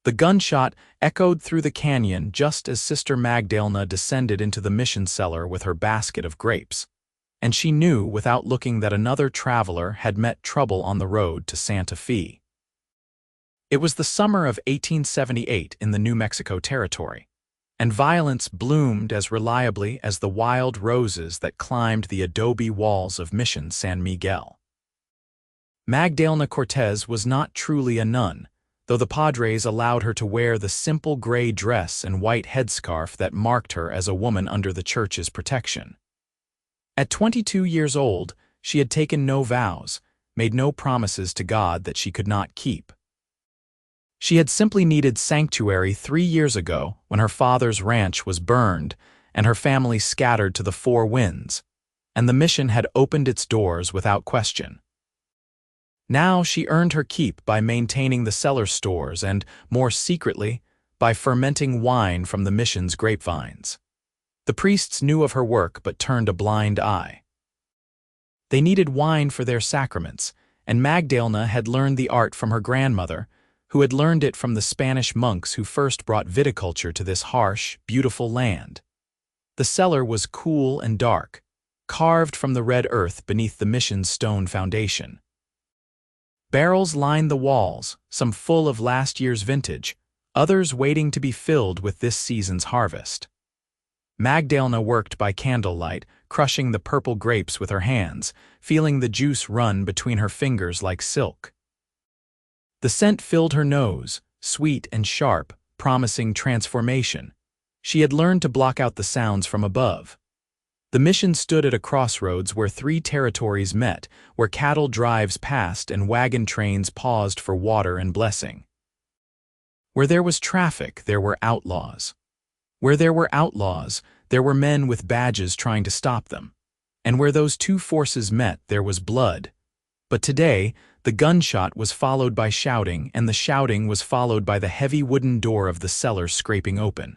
The gunshot echoed through the canyon just as Sister Magdalena descended into the mission cellar with her basket of grapes, and she knew without looking that another traveler had met trouble on the road to Santa Fe. It was the summer of 1878 in the New Mexico Territory, and violence bloomed as reliably as the wild roses that climbed the adobe walls of Mission San Miguel. Magdalena Cortez was not truly a nun, though the Padres allowed her to wear the simple gray dress and white headscarf that marked her as a woman under the church's protection. At 22 years old, she had taken no vows, made no promises to God that she could not keep. She had simply needed sanctuary 3 years ago when her father's ranch was burned and her family scattered to the four winds, and the mission had opened its doors without question. Now she earned her keep by maintaining the cellar stores and, more secretly, by fermenting wine from the mission's grapevines. The priests knew of her work but turned a blind eye. They needed wine for their sacraments, and Magdalena had learned the art from her grandmother, who had learned it from the Spanish monks who first brought viticulture to this harsh, beautiful land. The cellar was cool and dark, carved from the red earth beneath the mission's stone foundation. Barrels lined the walls, some full of last year's vintage, others waiting to be filled with this season's harvest. Magdalena worked by candlelight, crushing the purple grapes with her hands, feeling the juice run between her fingers like silk. The scent filled her nose, sweet and sharp, promising transformation. She had learned to block out the sounds from above. The mission stood at a crossroads where three territories met, where cattle drives passed and wagon trains paused for water and blessing. Where there was traffic, there were outlaws. Where there were outlaws, there were men with badges trying to stop them. And where those two forces met, there was blood. But today, the gunshot was followed by shouting, and the shouting was followed by the heavy wooden door of the cellar scraping open.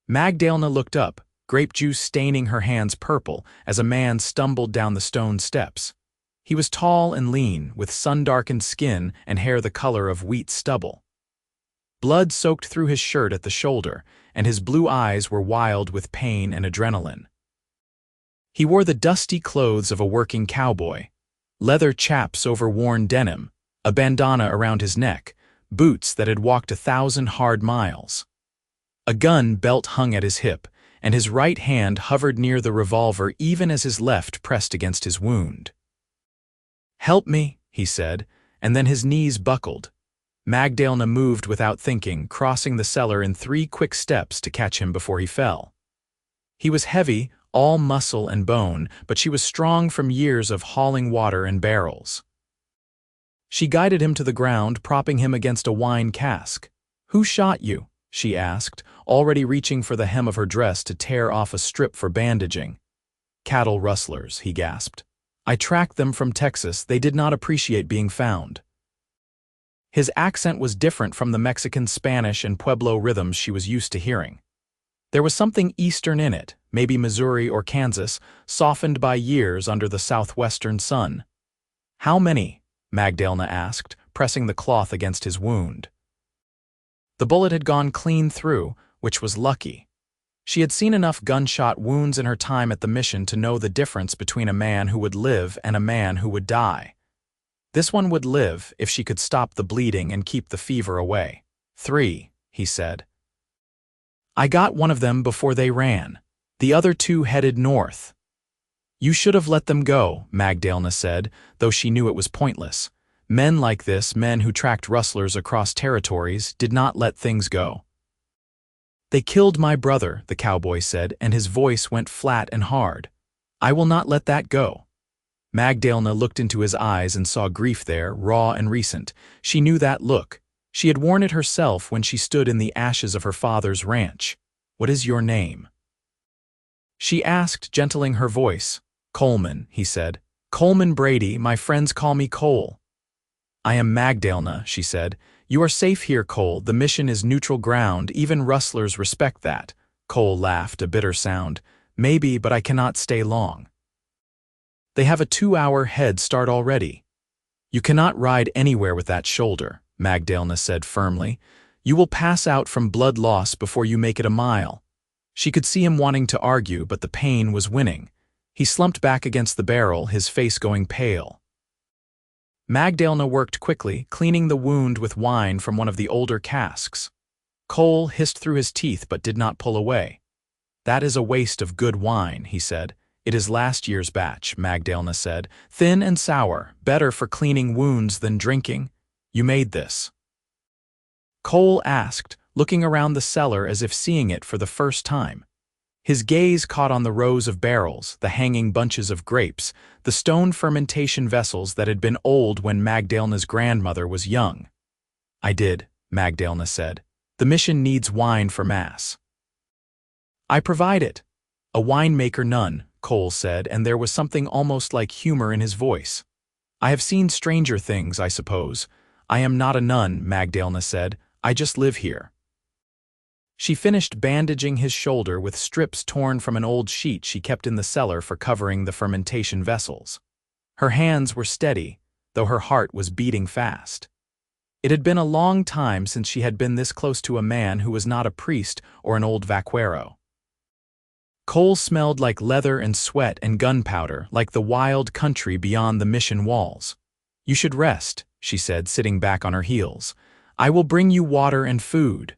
Magdalena looked up, grape juice staining her hands purple as a man stumbled down the stone steps. He was tall and lean, with sun-darkened skin and hair the color of wheat stubble. Blood soaked through his shirt at the shoulder, and his blue eyes were wild with pain and adrenaline. He wore the dusty clothes of a working cowboy, leather chaps over worn denim, a bandana around his neck, boots that had walked 1,000 hard miles. A gun belt hung at his hip, and his right hand hovered near the revolver even as his left pressed against his wound. "Help me," he said, and then his knees buckled. Magdalena moved without thinking, crossing the cellar in 3 quick steps to catch him before he fell. He was heavy, all muscle and bone, but she was strong from years of hauling water in barrels. She guided him to the ground, propping him against a wine cask. "Who shot you?" she asked, already reaching for the hem of her dress to tear off a strip for bandaging. "Cattle rustlers," he gasped. "I tracked them from Texas. They did not appreciate being found." His accent was different from the Mexican Spanish and Pueblo rhythms she was used to hearing. There was something Eastern in it, maybe Missouri or Kansas, softened by years under the southwestern sun. "How many?" Magdalena asked, pressing the cloth against his wound. The bullet had gone clean through, which was lucky. She had seen enough gunshot wounds in her time at the mission to know the difference between a man who would live and a man who would die. This one would live if she could stop the bleeding and keep the fever away. "3," he said. "I got one of them before they ran. The other 2 headed north." "You should have let them go," Magdalena said, though she knew it was pointless. Men like this, men who tracked rustlers across territories, did not let things go. "They killed my brother," the cowboy said, and his voice went flat and hard. "I will not let that go." Magdalena looked into his eyes and saw grief there, raw and recent. She knew that look. She had worn it herself when she stood in the ashes of her father's ranch. "What is your name?" She asked, gentling her voice. "Coleman," he said. "Coleman Brady, my friends call me Cole." "I am Magdalena," she said. "You are safe here, Cole. The mission is neutral ground. Even rustlers respect that." Cole laughed, a bitter sound. "Maybe, but I cannot stay long." "They have a 2-hour head start already." "You cannot ride anywhere with that shoulder," Magdalena said firmly. You will pass out from blood loss before you make it a mile. She could see him wanting to argue, but the pain was winning. He slumped back against the barrel, his face going pale. Magdalena worked quickly, cleaning the wound with wine from one of the older casks. Cole hissed through his teeth but did not pull away. That is a waste of good wine, he said. It is last year's batch, Magdalena said. Thin and sour, better for cleaning wounds than drinking. You made this. Cole asked, looking around the cellar as if seeing it for the first time. His gaze caught on the rows of barrels, the hanging bunches of grapes, the stone fermentation vessels that had been old when Magdalena's grandmother was young. I did, Magdalena said. The mission needs wine for Mass. I provide it. A winemaker none, Cole said, and there was something almost like humor in his voice. I have seen stranger things, I suppose. I am not a nun, Magdalena said. I just live here. She finished bandaging his shoulder with strips torn from an old sheet she kept in the cellar for covering the fermentation vessels. Her hands were steady, though her heart was beating fast. It had been a long time since she had been this close to a man who was not a priest or an old vaquero. Cole smelled like leather and sweat and gunpowder, like the wild country beyond the mission walls. You should rest, she said, sitting back on her heels. I will bring you water and food.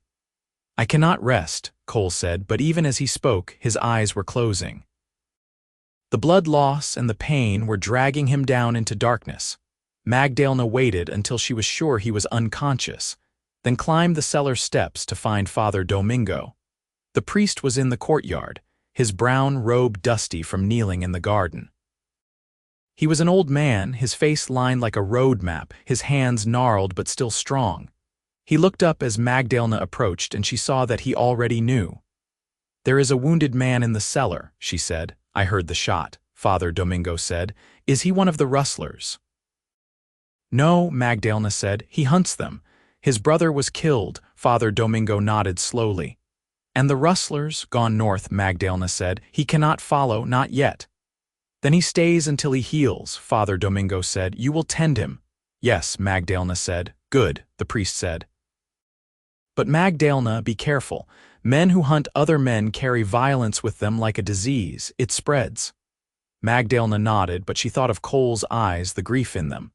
I cannot rest, Cole said, but even as he spoke, his eyes were closing. The blood loss and the pain were dragging him down into darkness. Magdalena waited until she was sure he was unconscious, then climbed the cellar steps to find Father Domingo. The priest was in the courtyard, his brown robe dusty from kneeling in the garden. He was an old man, his face lined like a road map, his hands gnarled but still strong. He looked up as Magdalena approached, and she saw that he already knew. There is a wounded man in the cellar, she said. I heard the shot, Father Domingo said. Is he one of the rustlers? No, Magdalena said. He hunts them. His brother was killed, Father Domingo nodded slowly. And the rustlers, gone north, Magdalena said. He cannot follow, not yet. Then he stays until he heals, Father Domingo said. You will tend him. Yes, Magdalena said. Good, the priest said. But Magdalena, be careful. Men who hunt other men carry violence with them like a disease. It spreads. Magdalena nodded, but she thought of Cole's eyes, the grief in them.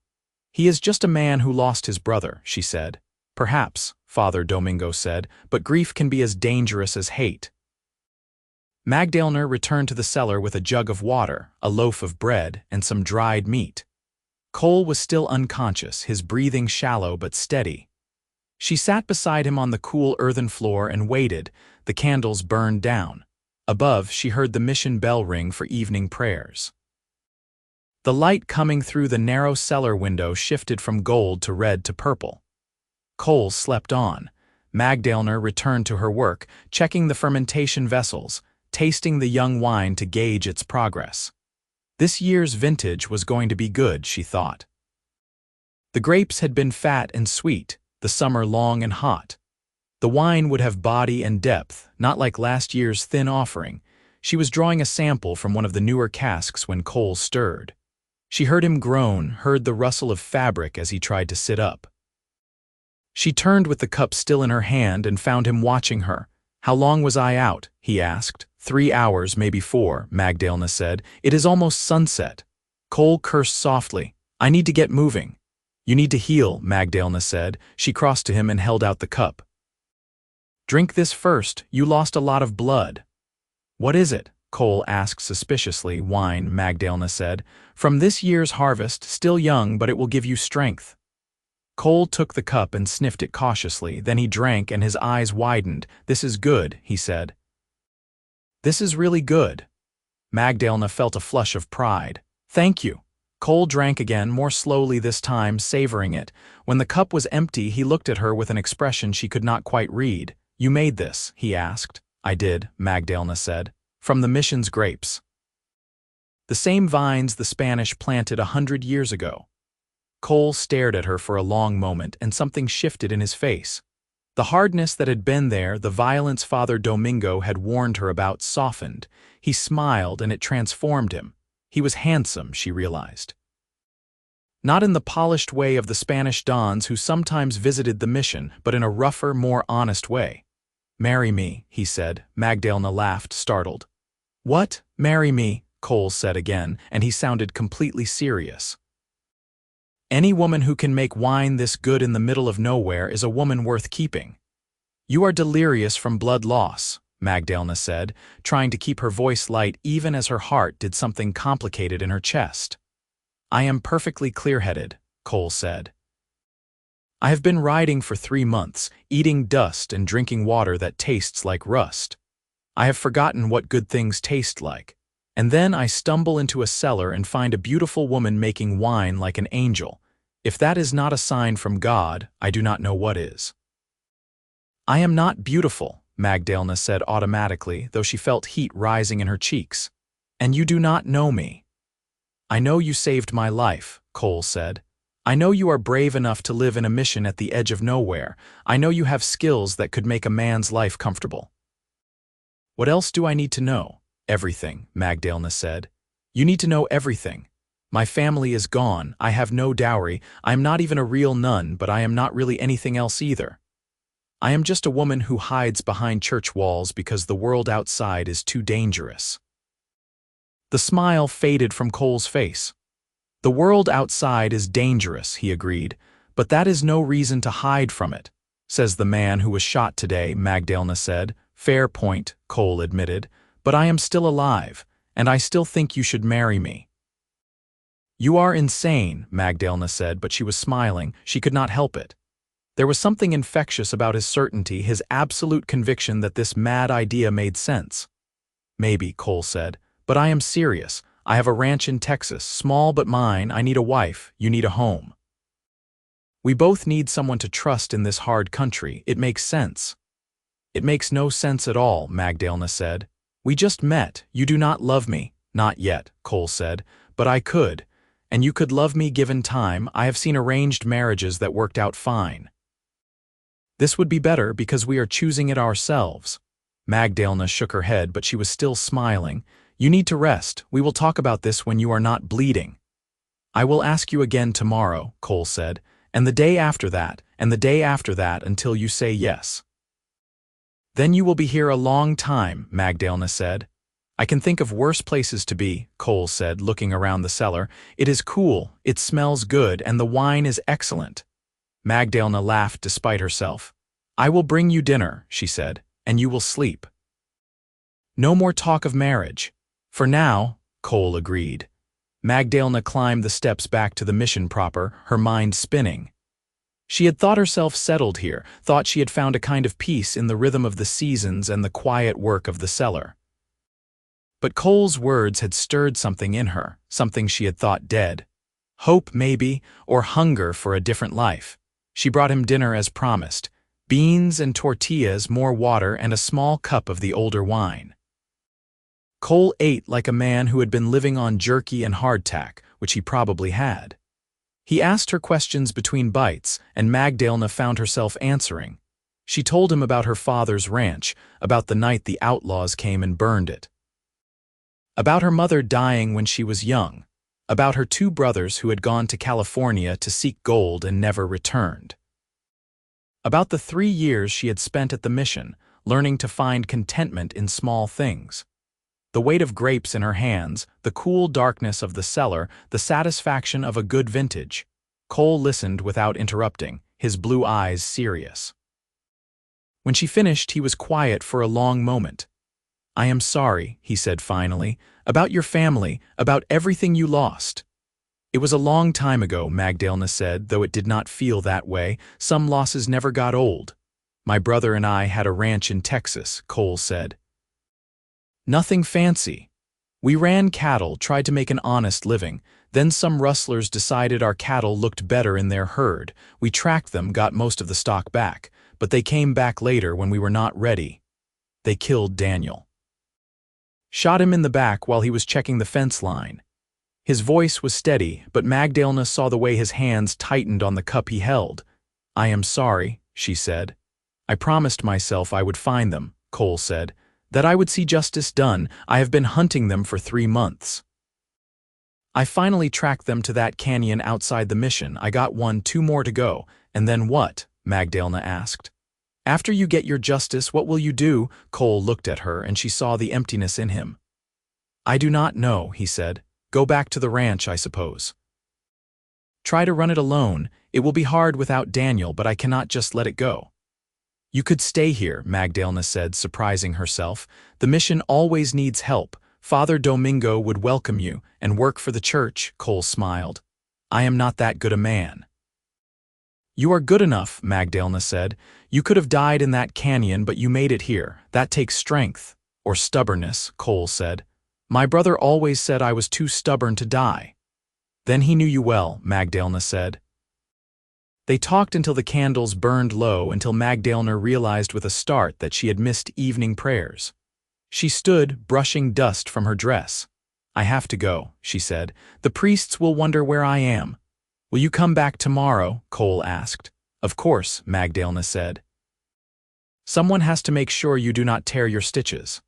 He is just a man who lost his brother, she said. Perhaps, Father Domingo said, but grief can be as dangerous as hate. Magdalena returned to the cellar with a jug of water, a loaf of bread, and some dried meat. Cole was still unconscious, his breathing shallow but steady. She sat beside him on the cool earthen floor and waited. The candles burned down. Above, she heard the mission bell ring for evening prayers. The light coming through the narrow cellar window shifted from gold to red to purple. Cole slept on. Magdalena returned to her work, checking the fermentation vessels, tasting the young wine to gauge its progress. This year's vintage was going to be good, she thought. The grapes had been fat and sweet, the summer long and hot. The wine would have body and depth, not like last year's thin offering. She was drawing a sample from one of the newer casks when Cole stirred. She heard him groan, heard the rustle of fabric as he tried to sit up. She turned with the cup still in her hand and found him watching her. How long was I out? He asked. 3 hours, maybe 4, Magdalena said. It is almost sunset. Cole cursed softly. I need to get moving. You need to heal, Magdalena said. She crossed to him and held out the cup. Drink this first. You lost a lot of blood. What is it? Cole asked suspiciously. Wine, Magdalena said. From this year's harvest, still young, but it will give you strength. Cole took the cup and sniffed it cautiously. Then he drank and his eyes widened. This is good, he said. This is really good. Magdalena felt a flush of pride. Thank you. Cole drank again, more slowly this time, savoring it. When the cup was empty, he looked at her with an expression she could not quite read. You made this, he asked. I did, Magdalena said. From the mission's grapes. The same vines the Spanish planted 100 years ago. Cole stared at her for a long moment, and something shifted in his face. The hardness that had been there, the violence Father Domingo had warned her about, softened. He smiled, and it transformed him. He was handsome, she realized. Not in the polished way of the Spanish dons who sometimes visited the mission, but in a rougher, more honest way. "Marry me," he said. Magdalena laughed, startled. "What? Marry me?" Cole said again, and he sounded completely serious. "Any woman who can make wine this good in the middle of nowhere is a woman worth keeping." "You are delirious from blood loss," Magdalena said, trying to keep her voice light even as her heart did something complicated in her chest. "I am perfectly clear-headed," Cole said. "I have been riding for 3 months, eating dust and drinking water that tastes like rust. I have forgotten what good things taste like. And then I stumble into a cellar and find a beautiful woman making wine like an angel. If that is not a sign from God, I do not know what is." "I am not beautiful," Magdalena said automatically, though she felt heat rising in her cheeks. "And you do not know me." "I know you saved my life," Cole said. "I know you are brave enough to live in a mission at the edge of nowhere. I know you have skills that could make a man's life comfortable." "What else do I need to know?" "Everything," Magdalena said. "You need to know everything. My family is gone, I have no dowry, I am not even a real nun, but I am not really anything else either. I am just a woman who hides behind church walls because the world outside is too dangerous." The smile faded from Cole's face. "The world outside is dangerous," he agreed, "but that is no reason to hide from it," says the man who was shot today, Magdalena said. "Fair point," Cole admitted, "but I am still alive, and I still think you should marry me." "You are insane," Magdalena said, but she was smiling. She could not help it. There was something infectious about his certainty, his absolute conviction that this mad idea made sense. "Maybe," Cole said, "but I am serious. I have a ranch in Texas, small but mine. I need a wife. You need a home. We both need someone to trust in this hard country. It makes sense." "It makes no sense at all," Magdalena said. "We just met. You do not love me." "Not yet," Cole said, "but I could. And you could love me given time. I have seen arranged marriages that worked out fine." "This would be better because we are choosing it ourselves." Magdalena shook her head, but she was still smiling. "You need to rest. We will talk about this when you are not bleeding." "I will ask you again tomorrow," Cole said, "and the day after that, and the day after that until you say yes." "Then you will be here a long time," Magdalena said. "I can think of worse places to be," Cole said, looking around the cellar. "It is cool, it smells good, and the wine is excellent." Magdalena laughed despite herself. "I will bring you dinner," she said, "and you will sleep. No more talk of marriage." "For now," Cole agreed. Magdalena climbed the steps back to the mission proper, her mind spinning. She had thought herself settled here, thought she had found a kind of peace in the rhythm of the seasons and the quiet work of the cellar. But Cole's words had stirred something in her, something she had thought dead. Hope, maybe, or hunger for a different life. She brought him dinner as promised. Beans and tortillas, more water, and a small cup of the older wine. Cole ate like a man who had been living on jerky and hardtack, which he probably had. He asked her questions between bites, and Magdalena found herself answering. She told him about her father's ranch, about the night the outlaws came and burned it. About her mother dying when she was young, about her 2 brothers who had gone to California to seek gold and never returned. About the 3 years she had spent at the mission, learning to find contentment in small things. The weight of grapes in her hands, the cool darkness of the cellar, the satisfaction of a good vintage. Cole listened without interrupting, his blue eyes serious. When she finished, he was quiet for a long moment. "I am sorry," he said finally, "about your family, about everything you lost." "It was a long time ago," Magdalena said, though it did not feel that way. "Some losses never got old." "My brother and I had a ranch in Texas," Cole said. "Nothing fancy. We ran cattle, tried to make an honest living. Then some rustlers decided our cattle looked better in their herd. We tracked them, got most of the stock back, but they came back later when we were not ready. They killed Daniel. Shot him in the back while he was checking the fence line." His voice was steady, but Magdalena saw the way his hands tightened on the cup he held. "I am sorry," she said. "I promised myself I would find them," Cole said. "That I would see justice done. I have been hunting them for 3 months." I finally tracked them to that canyon outside the mission. I got 2 more to go. And then what? Magdalena asked. After you get your justice, what will you do? Cole looked at her and she saw the emptiness in him. I do not know, he said. Go back to the ranch, I suppose. Try to run it alone. It will be hard without Daniel, but I cannot just let it go. You could stay here, Magdalena said, surprising herself. The mission always needs help. Father Domingo would welcome you and work for the church, Cole smiled. I am not that good a man. You are good enough, Magdalena said. You could have died in that canyon, but you made it here. That takes strength. Or stubbornness, Cole said. My brother always said I was too stubborn to die. Then he knew you well, Magdalena said. They talked until the candles burned low, until Magdalena realized with a start that she had missed evening prayers. She stood, brushing dust from her dress. I have to go, she said. The priests will wonder where I am. Will you come back tomorrow? Cole asked. Of course, Magdalena said. Someone has to make sure you do not tear your stitches.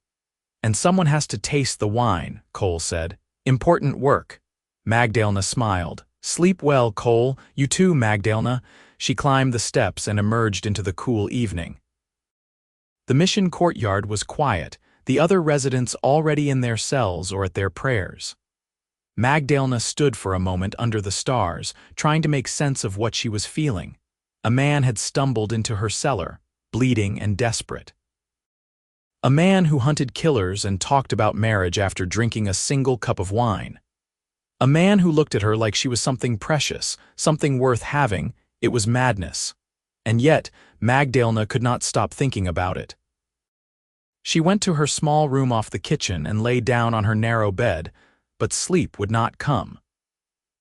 And someone has to taste the wine, Cole said. Important work. Magdalena smiled. Sleep well, Cole. You too, Magdalena. She climbed the steps and emerged into the cool evening. The mission courtyard was quiet, the other residents already in their cells or at their prayers. Magdalena stood for a moment under the stars, trying to make sense of what she was feeling. A man had stumbled into her cellar, bleeding and desperate. A man who hunted killers and talked about marriage after drinking a single cup of wine. A man who looked at her like she was something precious, something worth having. It was madness. And yet, Magdalena could not stop thinking about it. She went to her small room off the kitchen and lay down on her narrow bed, but sleep would not come.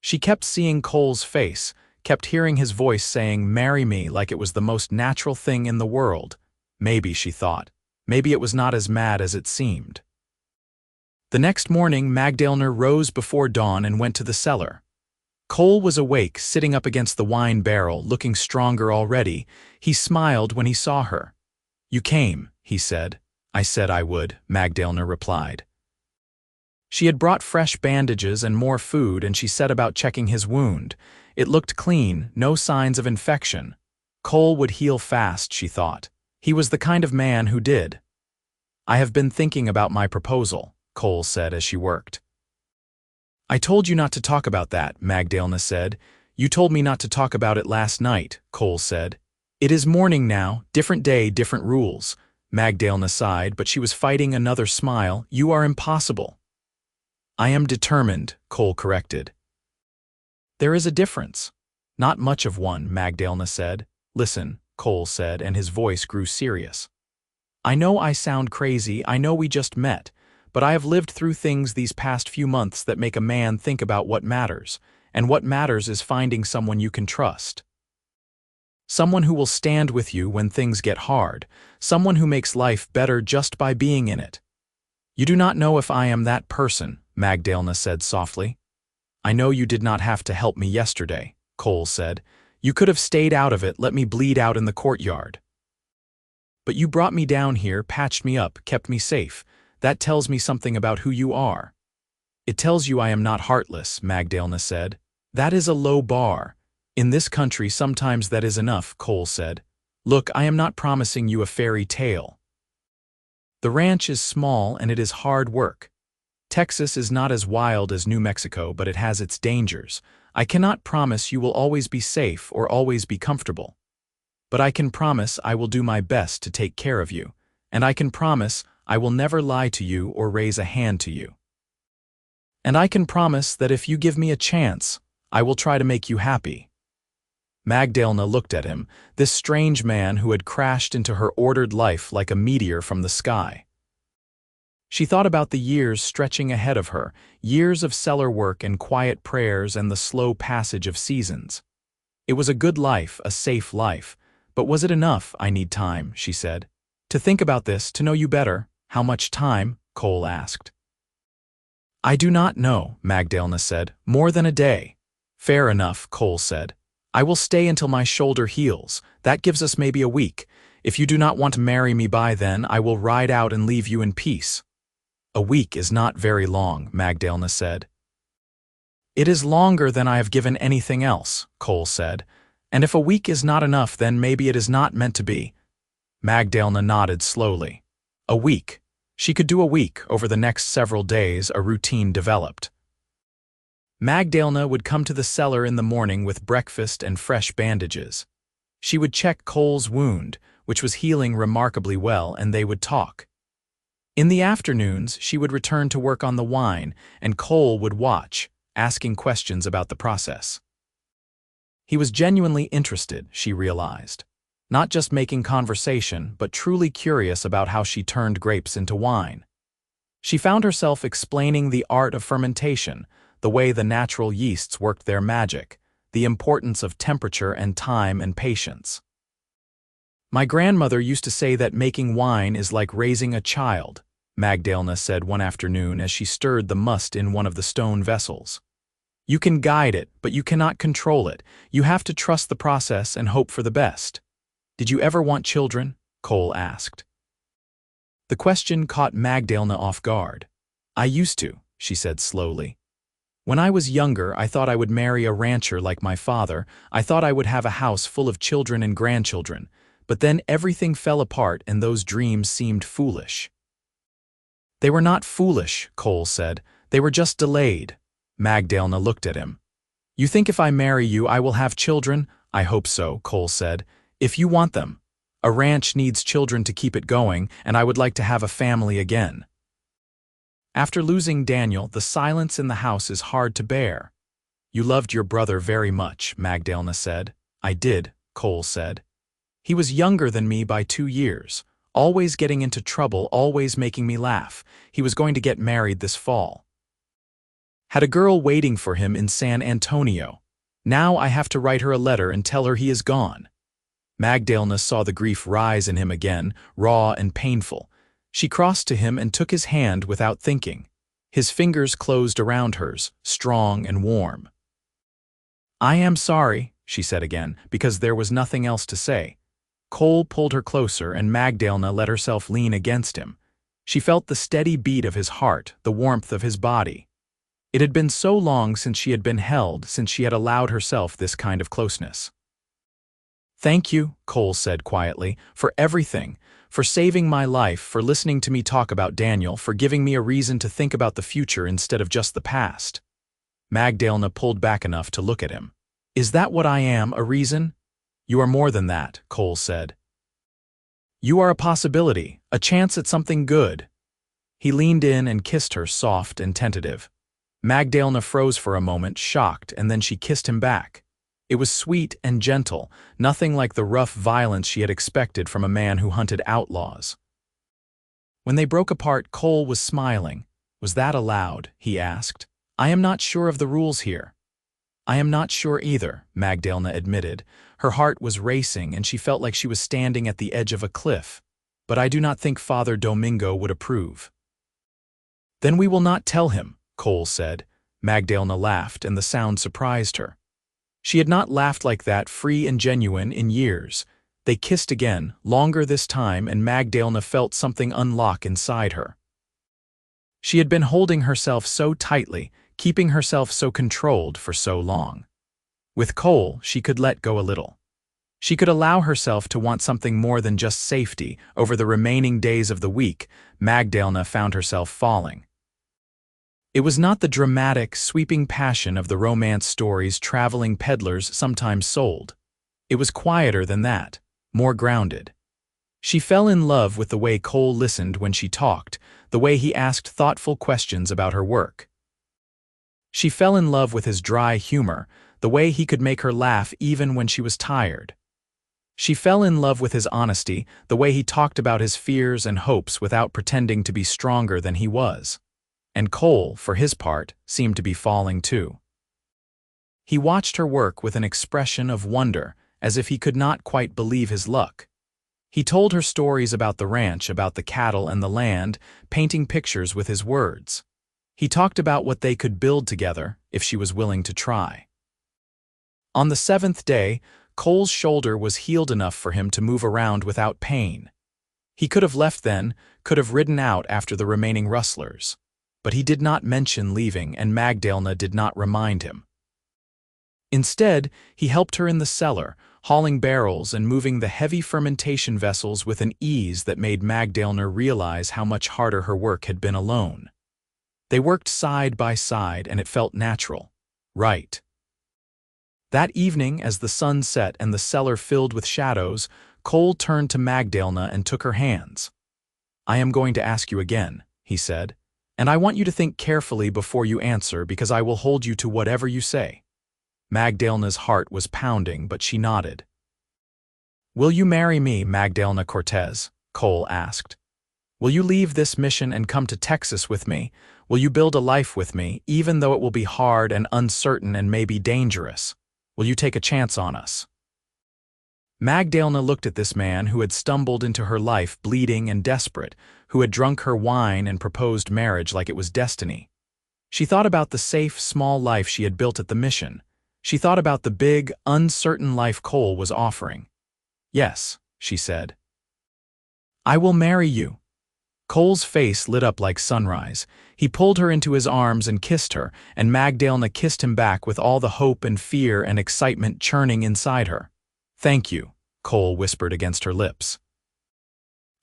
She kept seeing Cole's face, kept hearing his voice saying, "Marry me," like it was the most natural thing in the world. Maybe, she thought, maybe it was not as mad as it seemed. The next morning, Magdalena rose before dawn and went to the cellar. Cole was awake, sitting up against the wine barrel, looking stronger already. He smiled when he saw her. You came, he said. I said I would, Magdalena replied. She had brought fresh bandages and more food, and she set about checking his wound. It looked clean, no signs of infection. Cole would heal fast, she thought. He was the kind of man who did. I have been thinking about my proposal, Cole said as she worked. I told you not to talk about that, Magdalena said. You told me not to talk about it last night, Cole said. It is morning now, different day, different rules. Magdalena sighed, but she was fighting another smile. You are impossible. I am determined, Cole corrected. There is a difference. Not much of one, Magdalena said. Listen, Cole said, and his voice grew serious. I know I sound crazy, I know we just met, but I have lived through things these past few months that make a man think about what matters, and what matters is finding someone you can trust. Someone who will stand with you when things get hard, someone who makes life better just by being in it. You do not know if I am that person, Magdalena said softly. I know you did not have to help me yesterday, Cole said. You could have stayed out of it, let me bleed out in the courtyard. But you brought me down here, patched me up, kept me safe. That tells me something about who you are. It tells you I am not heartless, Magdalena said. That is a low bar. In this country, sometimes that is enough, Cole said. Look, I am not promising you a fairy tale. The ranch is small and it is hard work. Texas is not as wild as New Mexico, but it has its dangers. I cannot promise you will always be safe or always be comfortable. But I can promise I will do my best to take care of you, and I can promise I will never lie to you or raise a hand to you. And I can promise that if you give me a chance, I will try to make you happy. Magdalena looked at him, this strange man who had crashed into her ordered life like a meteor from the sky. She thought about the years stretching ahead of her, years of cellar work and quiet prayers and the slow passage of seasons. It was a good life, a safe life. But was it enough? I need time, she said. To think about this, to know you better. How much time? Cole asked. I do not know, Magdalena said. More than a day. Fair enough, Cole said. I will stay until my shoulder heals. That gives us maybe a week. If you do not want to marry me by then, I will ride out and leave you in peace. A week is not very long, Magdalena said. "It is longer than I have given anything else," Cole said. "And if a week is not enough, then maybe it is not meant to be." Magdalena nodded slowly. A week. She could do a week. Over the next several days, a routine developed. Magdalena would come to the cellar in the morning with breakfast and fresh bandages. She would check Cole's wound, which was healing remarkably well, and they would talk. In the afternoons, she would return to work on the wine, and Cole would watch, asking questions about the process. He was genuinely interested, she realized. Not just making conversation, but truly curious about how she turned grapes into wine. She found herself explaining the art of fermentation, the way the natural yeasts worked their magic, the importance of temperature and time and patience. "My grandmother used to say that making wine is like raising a child," Magdalena said one afternoon as she stirred the must in one of the stone vessels. "You can guide it, but you cannot control it. You have to trust the process and hope for the best." "Did you ever want children?" Cole asked. The question caught Magdalena off guard. "I used to," she said slowly. "When I was younger, I thought I would marry a rancher like my father. I thought I would have a house full of children and grandchildren. But then everything fell apart and those dreams seemed foolish." "They were not foolish," Cole said. "They were just delayed." Magdalena looked at him. "You think if I marry you, I will have children?" "I hope so," Cole said. "If you want them. A ranch needs children to keep it going, and I would like to have a family again." After losing Daniel, the silence in the house is hard to bear. "You loved your brother very much," Magdalena said. "I did," Cole said. "He was younger than me by 2 years, always getting into trouble, always making me laugh. He was going to get married this fall. Had a girl waiting for him in San Antonio. Now I have to write her a letter and tell her he is gone." Magdalena saw the grief rise in him again, raw and painful. She crossed to him and took his hand without thinking. His fingers closed around hers, strong and warm. "I am sorry," she said again, because there was nothing else to say. Cole pulled her closer and Magdalena let herself lean against him. She felt the steady beat of his heart, the warmth of his body. It had been so long since she had been held, since she had allowed herself this kind of closeness. "Thank you," Cole said quietly, "for everything, for saving my life, for listening to me talk about Daniel, for giving me a reason to think about the future instead of just the past." Magdalena pulled back enough to look at him. "Is that what I am, a reason?" "You are more than that," Cole said. "You are a possibility, a chance at something good." He leaned in and kissed her, soft and tentative. Magdalena froze for a moment, shocked, and then she kissed him back. It was sweet and gentle, nothing like the rough violence she had expected from a man who hunted outlaws. When they broke apart, Cole was smiling. "Was that allowed?" he asked. "I am not sure of the rules here." "I am not sure either," Magdalena admitted. Her heart was racing and she felt like she was standing at the edge of a cliff. "But I do not think Father Domingo would approve." "Then we will not tell him," Cole said. Magdalena laughed and the sound surprised her. She had not laughed like that, free and genuine, in years. They kissed again, longer this time, and Magdalena felt something unlock inside her. She had been holding herself so tightly, keeping herself so controlled for so long. With Cole, she could let go a little. She could allow herself to want something more than just safety. Over the remaining days of the week, Magdalena found herself falling. It was not the dramatic, sweeping passion of the romance stories traveling peddlers sometimes sold. It was quieter than that, more grounded. She fell in love with the way Cole listened when she talked, the way he asked thoughtful questions about her work. She fell in love with his dry humor, the way he could make her laugh even when she was tired. She fell in love with his honesty, the way he talked about his fears and hopes without pretending to be stronger than he was. And Cole, for his part, seemed to be falling too. He watched her work with an expression of wonder, as if he could not quite believe his luck. He told her stories about the ranch, about the cattle and the land, painting pictures with his words. He talked about what they could build together, if she was willing to try. On the 7th day, Cole's shoulder was healed enough for him to move around without pain. He could have left then, could have ridden out after the remaining rustlers. But he did not mention leaving, and Magdalena did not remind him. Instead, he helped her in the cellar, hauling barrels and moving the heavy fermentation vessels with an ease that made Magdalena realize how much harder her work had been alone. They worked side by side, and it felt natural. Right. That evening, as the sun set and the cellar filled with shadows, Cole turned to Magdalena and took her hands. "I am going to ask you again," he said, "and I want you to think carefully before you answer, because I will hold you to whatever you say." Magdalena's heart was pounding, but she nodded. "Will you marry me, Magdalena Cortez?" Cole asked. "Will you leave this mission and come to Texas with me? Will you build a life with me, even though it will be hard and uncertain and maybe dangerous? Will you take a chance on us?" Magdalena looked at this man who had stumbled into her life bleeding and desperate, who had drunk her wine and proposed marriage like it was destiny. She thought about the safe, small life she had built at the mission. She thought about the big, uncertain life Cole was offering. "Yes," she said. "I will marry you." Cole's face lit up like sunrise. He pulled her into his arms and kissed her, and Magdalena kissed him back with all the hope and fear and excitement churning inside her. "Thank you," Cole whispered against her lips.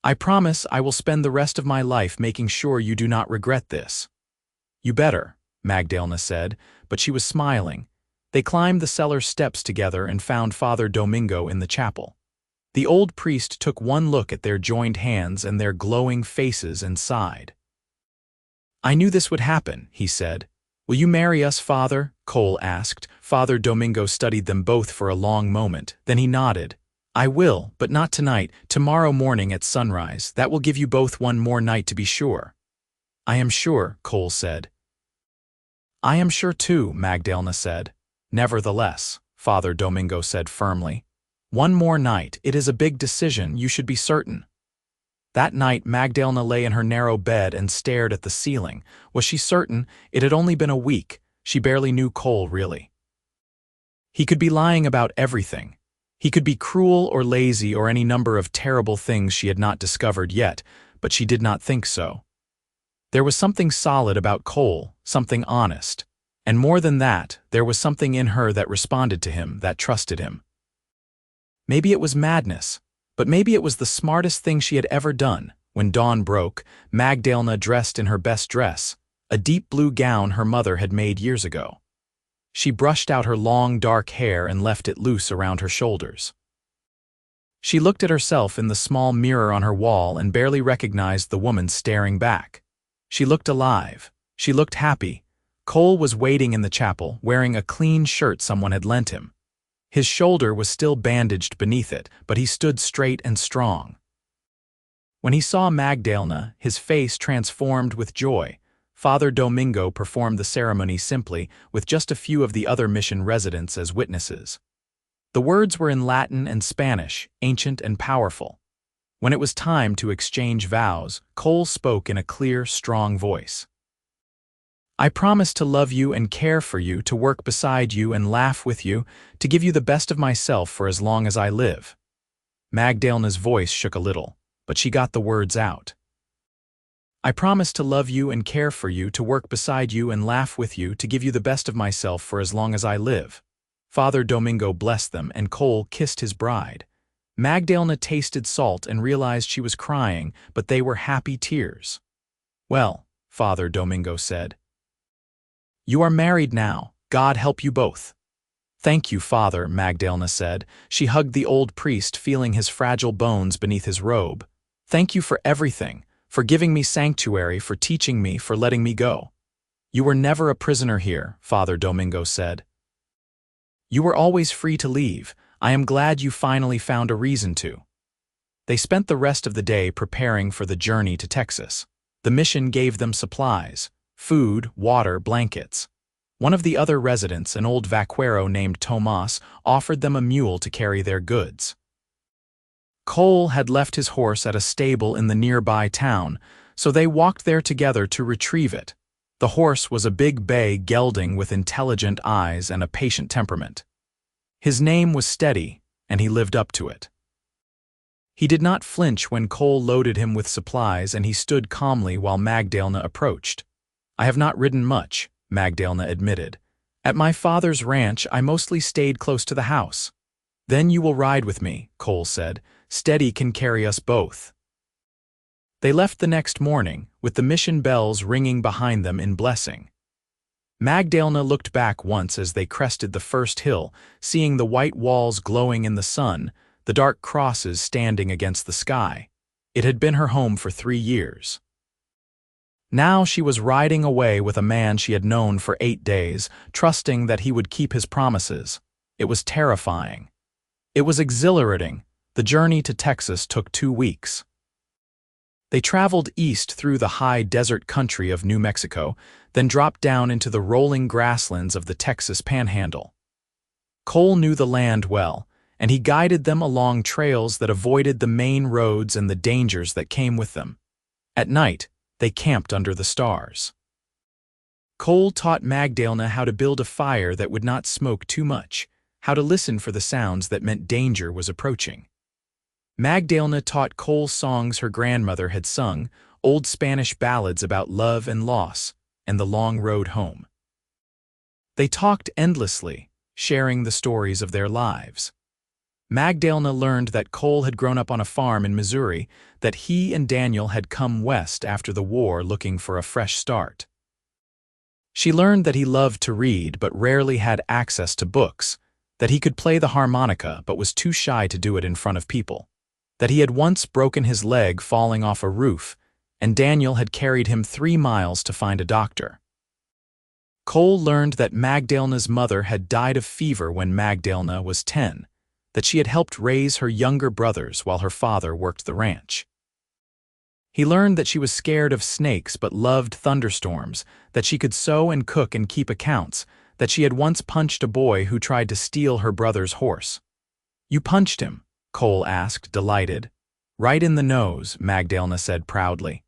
"I promise I will spend the rest of my life making sure you do not regret this." "You better," Magdalena said, but she was smiling. They climbed the cellar steps together and found Father Domingo in the chapel. The old priest took one look at their joined hands and their glowing faces and sighed. "I knew this would happen," he said. "Will you marry us, Father?" Cole asked. Father Domingo studied them both for a long moment. Then he nodded. "I will, but not tonight. Tomorrow morning at sunrise. That will give you both one more night to be sure." "I am sure," Cole said. "I am sure too," Magdalena said. "Nevertheless," Father Domingo said firmly, "one more night. It is a big decision, you should be certain." That night, Magdalena lay in her narrow bed and stared at the ceiling. Was she certain? It had only been a week. She barely knew Cole, really. He could be lying about everything. He could be cruel or lazy or any number of terrible things she had not discovered yet, but she did not think so. There was something solid about Cole, something honest. And more than that, there was something in her that responded to him, that trusted him. Maybe it was madness, but maybe it was the smartest thing she had ever done. When dawn broke, Magdalena dressed in her best dress, a deep blue gown her mother had made years ago. She brushed out her long, dark hair and left it loose around her shoulders. She looked at herself in the small mirror on her wall and barely recognized the woman staring back. She looked alive. She looked happy. Cole was waiting in the chapel, wearing a clean shirt someone had lent him. His shoulder was still bandaged beneath it, but he stood straight and strong. When he saw Magdalena, his face transformed with joy. Father Domingo performed the ceremony simply, with just a few of the other mission residents as witnesses. The words were in Latin and Spanish, ancient and powerful. When it was time to exchange vows, Cole spoke in a clear, strong voice. "I promise to love you and care for you, to work beside you and laugh with you, to give you the best of myself for as long as I live." Magdalena's voice shook a little, but she got the words out. "I promise to love you and care for you, to work beside you and laugh with you, to give you the best of myself for as long as I live." Father Domingo blessed them, and Cole kissed his bride. Magdalena tasted salt and realized she was crying, but they were happy tears. "Well," Father Domingo said, "you are married now. God help you both." "Thank you, Father," Magdalena said. She hugged the old priest, feeling his fragile bones beneath his robe. "Thank you for everything, for giving me sanctuary, for teaching me, for letting me go." "You were never a prisoner here," Father Domingo said. "You were always free to leave. I am glad you finally found a reason to." They spent the rest of the day preparing for the journey to Texas. The mission gave them supplies: food, water, blankets. One of the other residents, an old vaquero named Tomas, offered them a mule to carry their goods. Cole had left his horse at a stable in the nearby town, so they walked there together to retrieve it. The horse was a big bay gelding with intelligent eyes and a patient temperament. His name was Steady, and he lived up to it. He did not flinch when Cole loaded him with supplies, and he stood calmly while Magdalena approached. I have not ridden much, Magdalena admitted. At my father's ranch, I mostly stayed close to the house. Then you will ride with me, Cole said. Steady can carry us both. They left the next morning, with the mission bells ringing behind them in blessing. Magdalena looked back once as they crested the first hill, seeing the white walls glowing in the sun, the dark crosses standing against the sky. It had been her home for 3 years. Now she was riding away with a man she had known for 8 days, trusting that he would keep his promises. It was terrifying. It was exhilarating. The journey to Texas took 2 weeks. They traveled east through the high desert country of New Mexico, then dropped down into the rolling grasslands of the Texas Panhandle. Cole knew the land well, and he guided them along trails that avoided the main roads and the dangers that came with them. At night, they camped under the stars. Cole taught Magdalena how to build a fire that would not smoke too much, how to listen for the sounds that meant danger was approaching. Magdalena taught Cole songs her grandmother had sung, old Spanish ballads about love and loss, and the long road home. They talked endlessly, sharing the stories of their lives. Magdalena learned that Cole had grown up on a farm in Missouri, that he and Daniel had come west after the war looking for a fresh start. She learned that he loved to read but rarely had access to books, that he could play the harmonica but was too shy to do it in front of people, that he had once broken his leg falling off a roof, and Daniel had carried him 3 miles to find a doctor. Cole learned that Magdalena's mother had died of fever when Magdalena was 10, that she had helped raise her younger brothers while her father worked the ranch. He learned that she was scared of snakes but loved thunderstorms, that she could sew and cook and keep accounts, that she had once punched a boy who tried to steal her brother's horse. "You punched him?" Cole asked, delighted. "Right in the nose," Magdalena said proudly.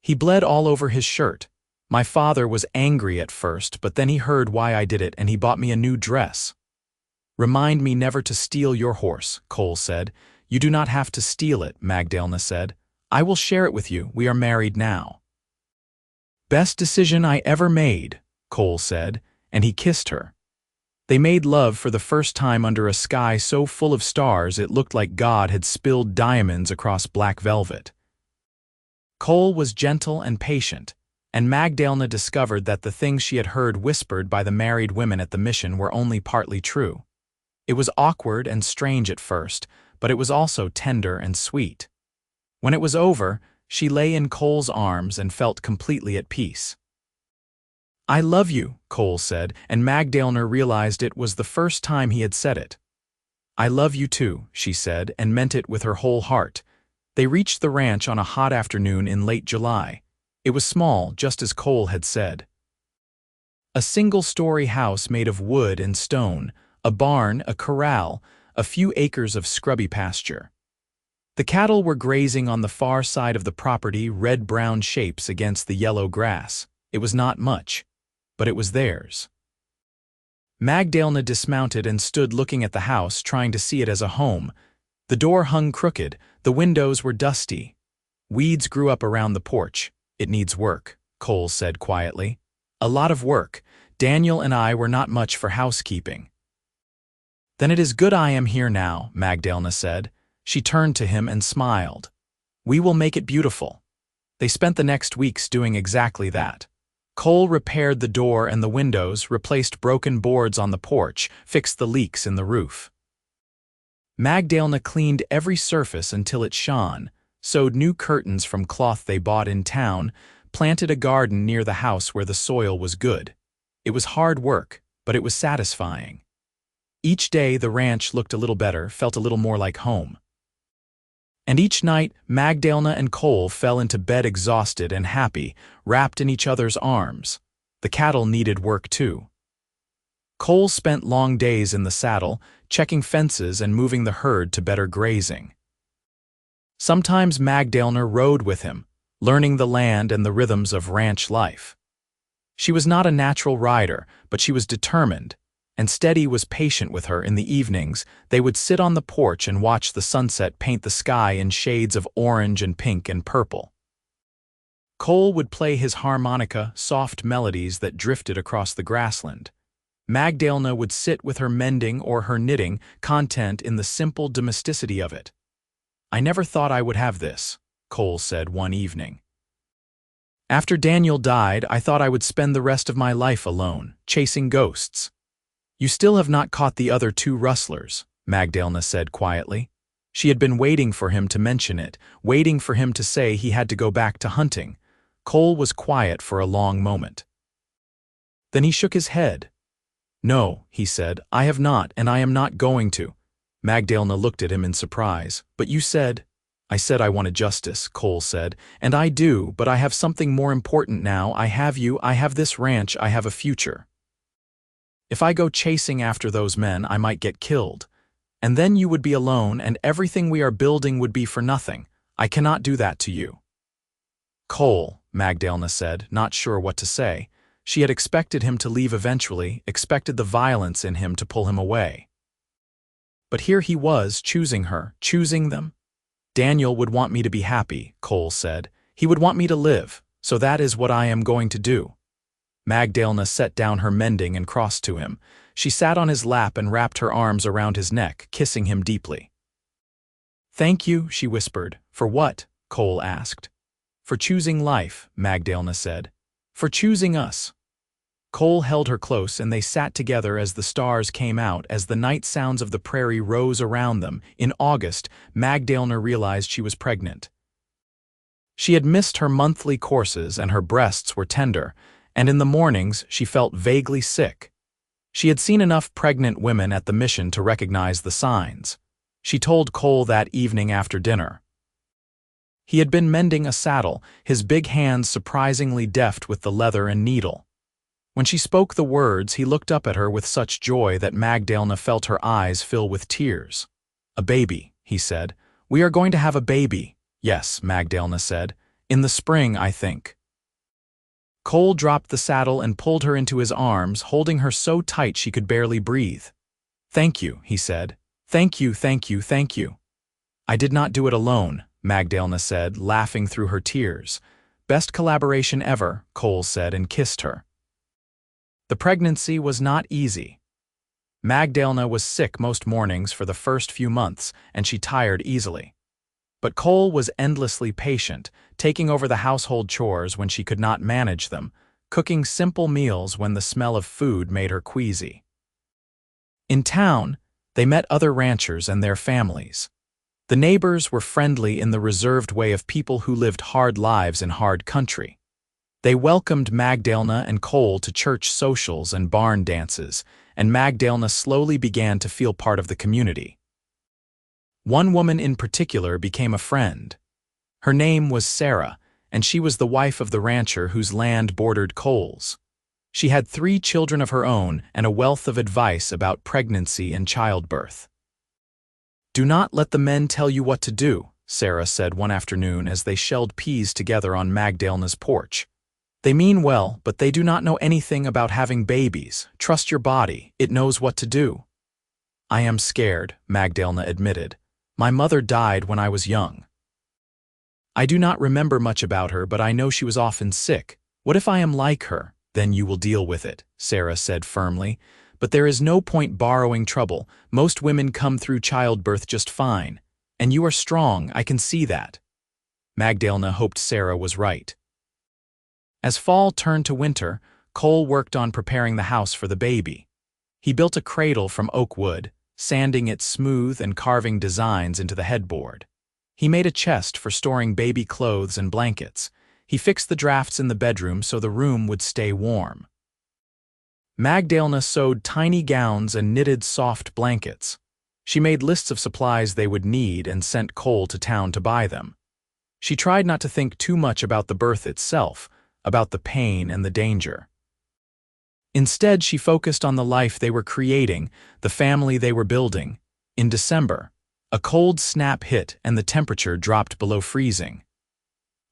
"He bled all over his shirt. My father was angry at first, but then he heard why I did it and he bought me a new dress." "Remind me never to steal your horse," Cole said. "You do not have to steal it," Magdalena said. "I will share it with you. We are married now." "Best decision I ever made," Cole said, and he kissed her. They made love for the first time under a sky so full of stars it looked like God had spilled diamonds across black velvet. Cole was gentle and patient, and Magdalena discovered that the things she had heard whispered by the married women at the mission were only partly true. It was awkward and strange at first, but it was also tender and sweet. When it was over, she lay in Cole's arms and felt completely at peace. "I love you," Cole said, and Magdalena realized it was the first time he had said it. "I love you too," she said, and meant it with her whole heart. They reached the ranch on a hot afternoon in late July. It was small, just as Cole had said. A single-story house made of wood and stone, a barn, a corral, a few acres of scrubby pasture. The cattle were grazing on the far side of the property, red-brown shapes against the yellow grass. It was not much, but it was theirs. Magdalena dismounted and stood looking at the house, trying to see it as a home. The door hung crooked, the windows were dusty. Weeds grew up around the porch. "It needs work," Cole said quietly. "A lot of work. Daniel and I were not much for housekeeping." "Then it is good I am here now," Magdalena said. She turned to him and smiled. "We will make it beautiful." They spent the next weeks doing exactly that. Cole repaired the door and the windows, replaced broken boards on the porch, fixed the leaks in the roof. Magdalena cleaned every surface until it shone, sewed new curtains from cloth they bought in town, planted a garden near the house where the soil was good. It was hard work, but it was satisfying. Each day the ranch looked a little better, felt a little more like home. And each night, Magdalena and Cole fell into bed exhausted and happy, wrapped in each other's arms. The cattle needed work too. Cole spent long days in the saddle, checking fences and moving the herd to better grazing. Sometimes Magdalena rode with him, learning the land and the rhythms of ranch life. She was not a natural rider, but she was determined, and Steady was patient with her. In the evenings, they would sit on the porch and watch the sunset paint the sky in shades of orange and pink and purple. Cole would play his harmonica, soft melodies that drifted across the grassland. Magdalena would sit with her mending or her knitting, content in the simple domesticity of it. "I never thought I would have this," Cole said one evening. "After Daniel died, I thought I would spend the rest of my life alone, chasing ghosts." "You still have not caught the other two rustlers," Magdalena said quietly. She had been waiting for him to mention it, waiting for him to say he had to go back to hunting. Cole was quiet for a long moment. Then he shook his head. "No," he said, "I have not, and I am not going to." Magdalena looked at him in surprise. "But you said—" "I said I wanted justice," Cole said, "and I do, but I have something more important now. I have you, I have this ranch, I have a future. If I go chasing after those men, I might get killed. And then you would be alone, and everything we are building would be for nothing. I cannot do that to you." "Cole," Magdalena said, not sure what to say. She had expected him to leave eventually, expected the violence in him to pull him away. But here he was, choosing her, choosing them. "Daniel would want me to be happy," Cole said. "He would want me to live, so that is what I am going to do." Magdalena set down her mending and crossed to him. She sat on his lap and wrapped her arms around his neck, kissing him deeply. "Thank you," she whispered. "For what?" Cole asked. "For choosing life," Magdalena said. "For choosing us." Cole held her close, and they sat together as the stars came out, as the night sounds of the prairie rose around them. In August, Magdalena realized she was pregnant. She had missed her monthly courses, and her breasts were tender, and in the mornings she felt vaguely sick. She had seen enough pregnant women at the mission to recognize the signs. She told Cole that evening after dinner. He had been mending a saddle, his big hands surprisingly deft with the leather and needle. When she spoke the words, he looked up at her with such joy that Magdalena felt her eyes fill with tears. "A baby," he said. "We are going to have a baby." "Yes," Magdalena said. "In the spring, I think." Cole dropped the saddle and pulled her into his arms, holding her so tight she could barely breathe. "Thank you," he said. "Thank you, thank you, thank you." "I did not do it alone," Magdalena said, laughing through her tears. "Best collaboration ever," Cole said and kissed her. The pregnancy was not easy. Magdalena was sick most mornings for the first few months, and she tired easily. But Cole was endlessly patient, taking over the household chores when she could not manage them, cooking simple meals when the smell of food made her queasy. In town, they met other ranchers and their families. The neighbors were friendly in the reserved way of people who lived hard lives in hard country. They welcomed Magdalena and Cole to church socials and barn dances, and Magdalena slowly began to feel part of the community. One woman in particular became a friend. Her name was Sarah, and she was the wife of the rancher whose land bordered Cole's. She had 3 children of her own and a wealth of advice about pregnancy and childbirth. "Do not let the men tell you what to do," Sarah said one afternoon as they shelled peas together on Magdalena's porch. "They mean well, but they do not know anything about having babies. Trust your body, it knows what to do." "I am scared," Magdalena admitted. "My mother died when I was young. I do not remember much about her, but I know she was often sick. What if I am like her? Then you will deal with it," Sarah said firmly. "But there is no point borrowing trouble. Most women come through childbirth just fine. And you are strong, I can see that." Magdalena hoped Sarah was right. As fall turned to winter, Cole worked on preparing the house for the baby. He built a cradle from oak wood, sanding it smooth and carving designs into the headboard. He made a chest for storing baby clothes and blankets. He fixed the drafts in the bedroom so the room would stay warm. Magdalena sewed tiny gowns and knitted soft blankets. She made lists of supplies they would need and sent Cole to town to buy them. She tried not to think too much about the birth itself, about the pain and the danger. Instead, she focused on the life they were creating, the family they were building. In December, a cold snap hit and the temperature dropped below freezing.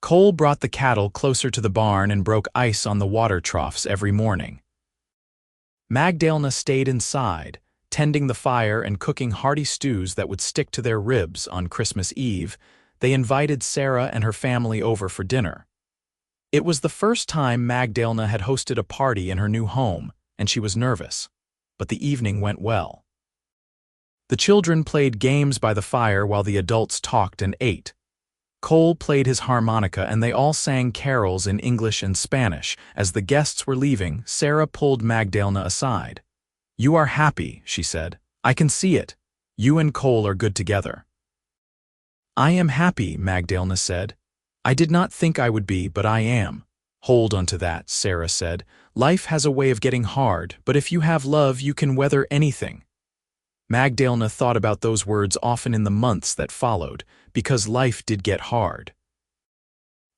Cole brought the cattle closer to the barn and broke ice on the water troughs every morning. Magdalena stayed inside, tending the fire and cooking hearty stews that would stick to their ribs on Christmas Eve. They invited Sarah and her family over for dinner. It was the first time Magdalena had hosted a party in her new home, and she was nervous. But the evening went well. The children played games by the fire while the adults talked and ate. Cole played his harmonica and they all sang carols in English and Spanish. As the guests were leaving, Sarah pulled Magdalena aside. "You are happy," she said. "I can see it. You and Cole are good together." "I am happy," Magdalena said. "I did not think I would be, but I am." "Hold on to that," Sarah said. "Life has a way of getting hard, but if you have love, you can weather anything." Magdalena thought about those words often in the months that followed, because life did get hard.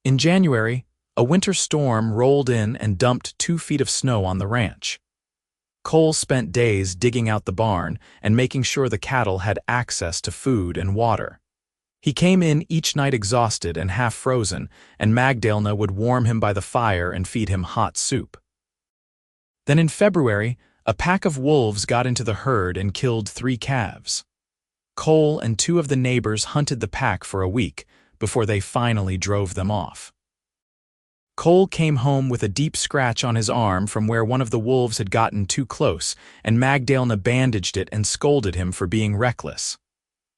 In January, a winter storm rolled in and dumped 2 feet of snow on the ranch. Cole spent days digging out the barn and making sure the cattle had access to food and water. He came in each night exhausted and half frozen, and Magdalena would warm him by the fire and feed him hot soup. Then in February, a pack of wolves got into the herd and killed 3 calves. Cole and 2 of the neighbors hunted the pack for a week before they finally drove them off. Cole came home with a deep scratch on his arm from where one of the wolves had gotten too close, and Magdalena bandaged it and scolded him for being reckless.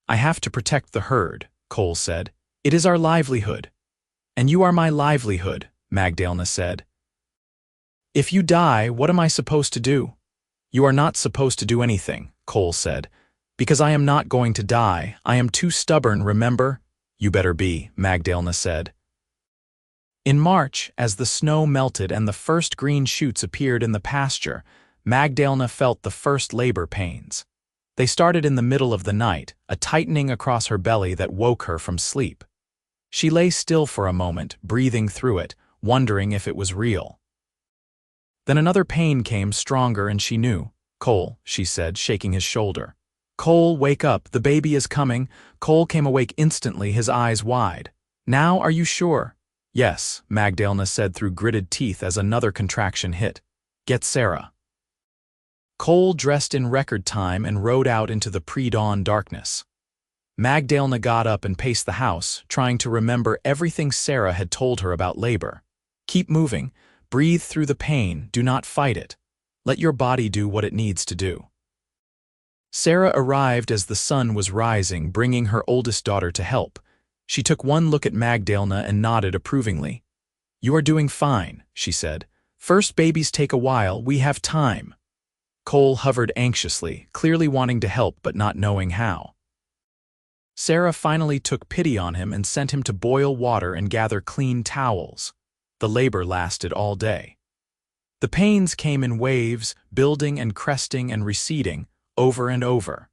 "I have to protect the herd," Cole said. "It is our livelihood." "And you are my livelihood," Magdalena said. "If you die, what am I supposed to do?" "You are not supposed to do anything," Cole said. "Because I am not going to die. I am too stubborn, remember?" "You better be," Magdalena said. In March, as the snow melted and the first green shoots appeared in the pasture, Magdalena felt the first labor pains. They started in the middle of the night, a tightening across her belly that woke her from sleep. She lay still for a moment, breathing through it, wondering if it was real. Then another pain came stronger and she knew. "Cole," she said, shaking his shoulder. "Cole, wake up, the baby is coming." Cole came awake instantly, his eyes wide. "Now, are you sure?" "Yes," Magdalena said through gritted teeth as another contraction hit. "Get Sarah." Cole dressed in record time and rode out into the pre-dawn darkness. Magdalena got up and paced the house, trying to remember everything Sarah had told her about labor. "Keep moving. Breathe through the pain, do not fight it. Let your body do what it needs to do." Sarah arrived as the sun was rising, bringing her oldest daughter to help. She took one look at Magdalena and nodded approvingly. "You are doing fine," she said. "First babies take a while, we have time." Cole hovered anxiously, clearly wanting to help but not knowing how. Sarah finally took pity on him and sent him to boil water and gather clean towels. The labor lasted all day. The pains came in waves, building and cresting and receding, over and over.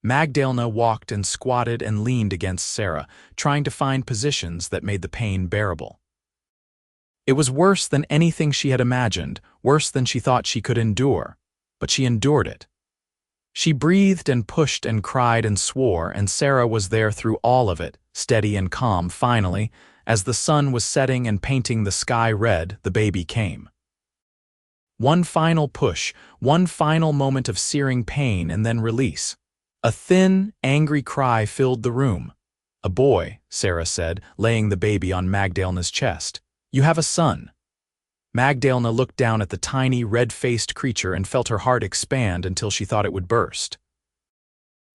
Magdalena walked and squatted and leaned against Sarah, trying to find positions that made the pain bearable. It was worse than anything she had imagined, worse than she thought she could endure, but she endured it. She breathed and pushed and cried and swore, and Sarah was there through all of it, steady and calm. Finally, as the sun was setting and painting the sky red, the baby came. One final push, one final moment of searing pain and then release. A thin, angry cry filled the room. "A boy," Sarah said, laying the baby on Magdalena's chest. "You have a son." Magdalena looked down at the tiny, red-faced creature and felt her heart expand until she thought it would burst.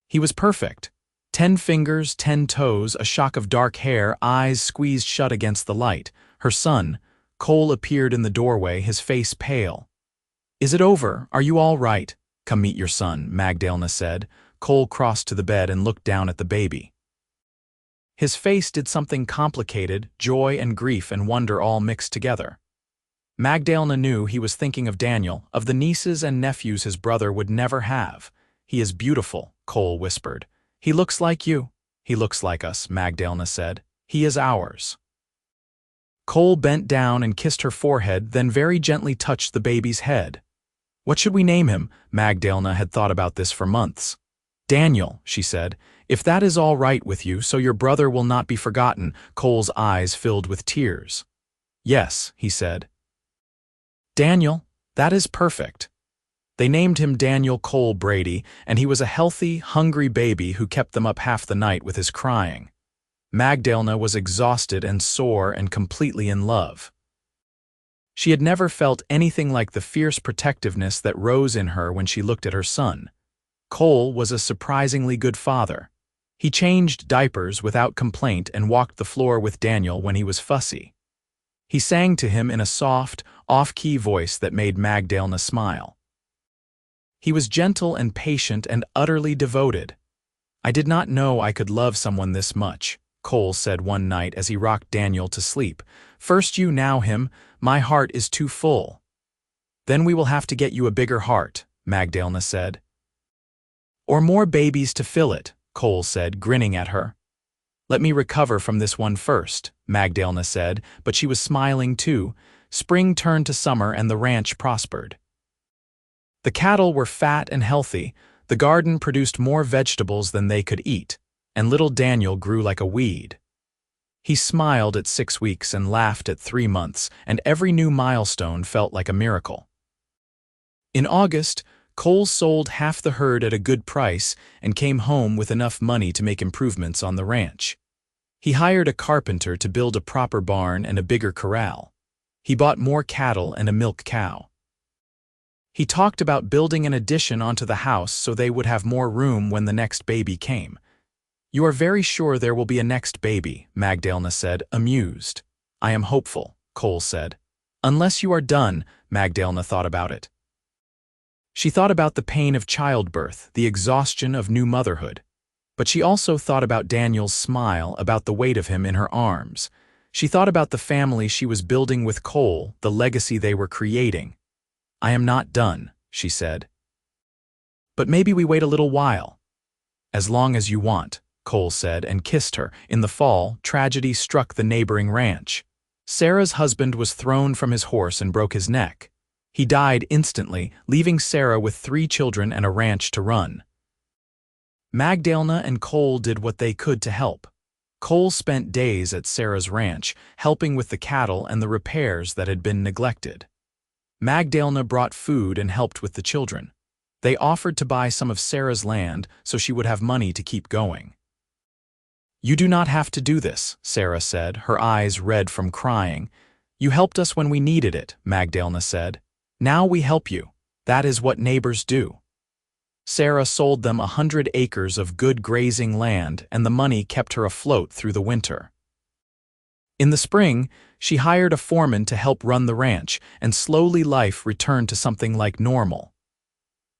He was perfect. 10 fingers, 10 toes, a shock of dark hair, eyes squeezed shut against the light. Her son, Cole, appeared in the doorway, his face pale. "Is it over? Are you all right?" "Come meet your son," Magdalena said. Cole crossed to the bed and looked down at the baby. His face did something complicated, joy and grief and wonder all mixed together. Magdalena knew he was thinking of Daniel, of the nieces and nephews his brother would never have. "He is beautiful," Cole whispered. "He looks like you." "He looks like us," Magdalena said. "He is ours." Cole bent down and kissed her forehead, then very gently touched the baby's head. "What should we name him?" Magdalena had thought about this for months. "Daniel," she said, "if that is all right with you, so your brother will not be forgotten." Cole's eyes filled with tears. "Yes," he said. "Daniel, that is perfect." They named him Daniel Cole Brady, and he was a healthy, hungry baby who kept them up half the night with his crying. Magdalena was exhausted and sore and completely in love. She had never felt anything like the fierce protectiveness that rose in her when she looked at her son. Cole was a surprisingly good father. He changed diapers without complaint and walked the floor with Daniel when he was fussy. He sang to him in a soft, off-key voice that made Magdalena smile. He was gentle and patient and utterly devoted. "I did not know I could love someone this much," Cole said one night as he rocked Daniel to sleep. "First you, now him. My heart is too full." "Then we will have to get you a bigger heart," Magdalena said. "Or more babies to fill it," Cole said, grinning at her. "Let me recover from this one first," Magdalena said, but she was smiling too. Spring turned to summer and the ranch prospered. The cattle were fat and healthy, the garden produced more vegetables than they could eat, and little Daniel grew like a weed. He smiled at 6 weeks and laughed at 3 months, and every new milestone felt like a miracle. In August, Cole sold half the herd at a good price and came home with enough money to make improvements on the ranch. He hired a carpenter to build a proper barn and a bigger corral. He bought more cattle and a milk cow. He talked about building an addition onto the house so they would have more room when the next baby came. "You are very sure there will be a next baby," Magdalena said, amused. "I am hopeful," Cole said. "Unless you are done," Magdalena thought about it. She thought about the pain of childbirth, the exhaustion of new motherhood. But she also thought about Daniel's smile, about the weight of him in her arms. She thought about the family she was building with Cole, the legacy they were creating. "I am not done," she said. "But maybe we wait a little while." "As long as you want," Cole said and kissed her. In the fall, tragedy struck the neighboring ranch. Sarah's husband was thrown from his horse and broke his neck. He died instantly, leaving Sarah with 3 children and a ranch to run. Magdalena and Cole did what they could to help. Cole spent days at Sarah's ranch, helping with the cattle and the repairs that had been neglected. Magdalena brought food and helped with the children. They offered to buy some of Sarah's land so she would have money to keep going. "You do not have to do this," Sarah said, her eyes red from crying. "You helped us when we needed it," Magdalena said. "Now we help you. That is what neighbors do." Sarah sold them 100 acres of good grazing land, and the money kept her afloat through the winter. In the spring, she hired a foreman to help run the ranch, and slowly life returned to something like normal.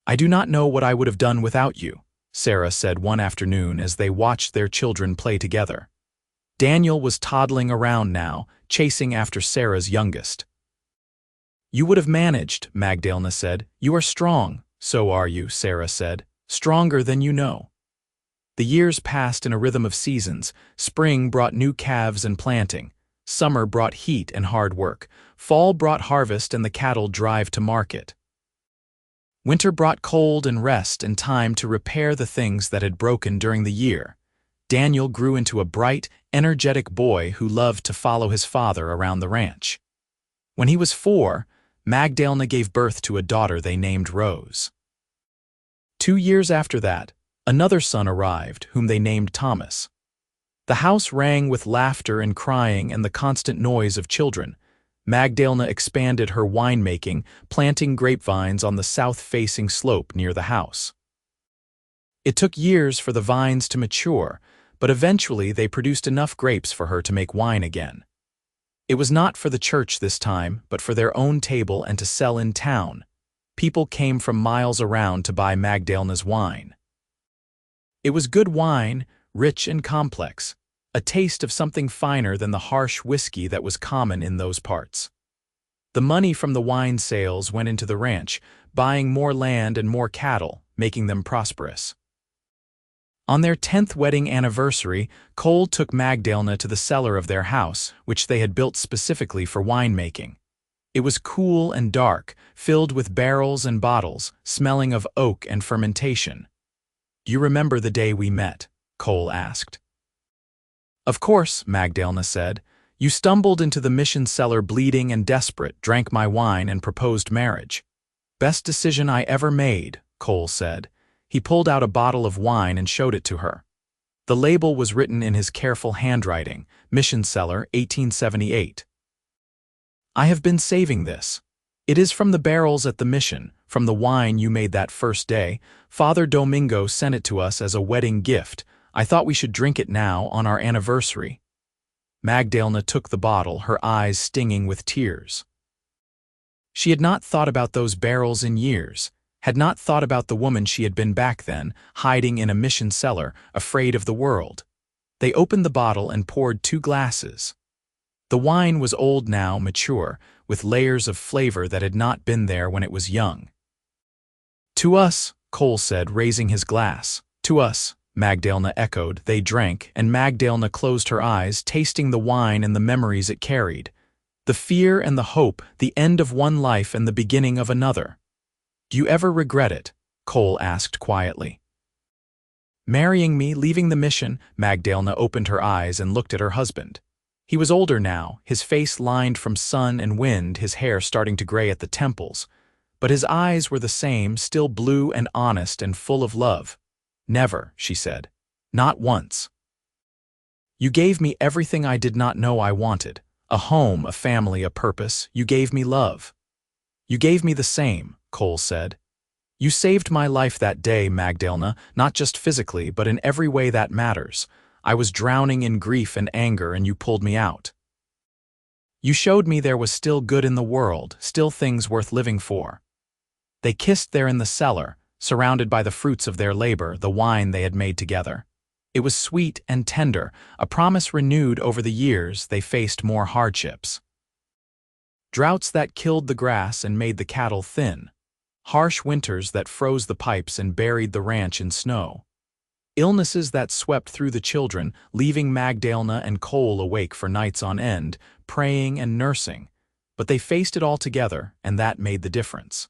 "I do not know what I would have done without you," Sarah said one afternoon as they watched their children play together. Daniel was toddling around now, chasing after Sarah's youngest. "You would have managed," Magdalena said. "You are strong." "So are you," Sarah said. "Stronger than you know." The years passed in a rhythm of seasons. Spring brought new calves and planting. Summer brought heat and hard work. Fall brought harvest and the cattle drive to market. Winter brought cold and rest and time to repair the things that had broken during the year. Daniel grew into a bright, energetic boy who loved to follow his father around the ranch. When he was 4, Magdalena gave birth to a daughter they named Rose. 2 years after that, another son arrived, whom they named Thomas. The house rang with laughter and crying and the constant noise of children. Magdalena expanded her winemaking, planting grapevines on the south-facing slope near the house. It took years for the vines to mature, but eventually they produced enough grapes for her to make wine again. It was not for the church this time, but for their own table and to sell in town. People came from miles around to buy Magdalena's wine. It was good wine, rich and complex, a taste of something finer than the harsh whiskey that was common in those parts. The money from the wine sales went into the ranch, buying more land and more cattle, making them prosperous. On their 10th wedding anniversary, Cole took Magdalena to the cellar of their house, which they had built specifically for winemaking. It was cool and dark, filled with barrels and bottles, smelling of oak and fermentation. "Do you remember the day we met?" Cole asked. "Of course," Magdalena said. "You stumbled into the mission cellar bleeding and desperate, drank my wine and proposed marriage." "Best decision I ever made," Cole said. He pulled out a bottle of wine and showed it to her. The label was written in his careful handwriting, Mission Cellar, 1878. I have been saving this. It is from the barrels at the mission, from the wine you made that first day. Father Domingo sent it to us as a wedding gift. I thought we should drink it now on our anniversary." Magdalena took the bottle, her eyes stinging with tears. She had not thought about those barrels in years, had not thought about the woman she had been back then, hiding in a mission cellar, afraid of the world. They opened the bottle and poured 2 glasses. The wine was old now, mature, with layers of flavor that had not been there when it was young. "To us," Cole said, raising his glass. "To us," Magdalena echoed. They drank, and Magdalena closed her eyes, tasting the wine and the memories it carried. The fear and the hope, the end of one life and the beginning of another. "Do you ever regret it?" Cole asked quietly. "Marrying me, leaving the mission?" Magdalena opened her eyes and looked at her husband. He was older now, his face lined from sun and wind, his hair starting to gray at the temples. But his eyes were the same, still blue and honest and full of love. "Never," she said. "Not once. You gave me everything I did not know I wanted. A home, a family, a purpose. You gave me love." "You gave me the same," Cole said. "You saved my life that day, Magdalena, not just physically, but in every way that matters. I was drowning in grief and anger, and you pulled me out. You showed me there was still good in the world, still things worth living for." They kissed there in the cellar, surrounded by the fruits of their labor, the wine they had made together. It was sweet and tender, a promise renewed over the years they faced more hardships. Droughts that killed the grass and made the cattle thin. Harsh winters that froze the pipes and buried the ranch in snow. Illnesses that swept through the children, leaving Magdalena and Cole awake for nights on end, praying and nursing. But they faced it all together, and that made the difference.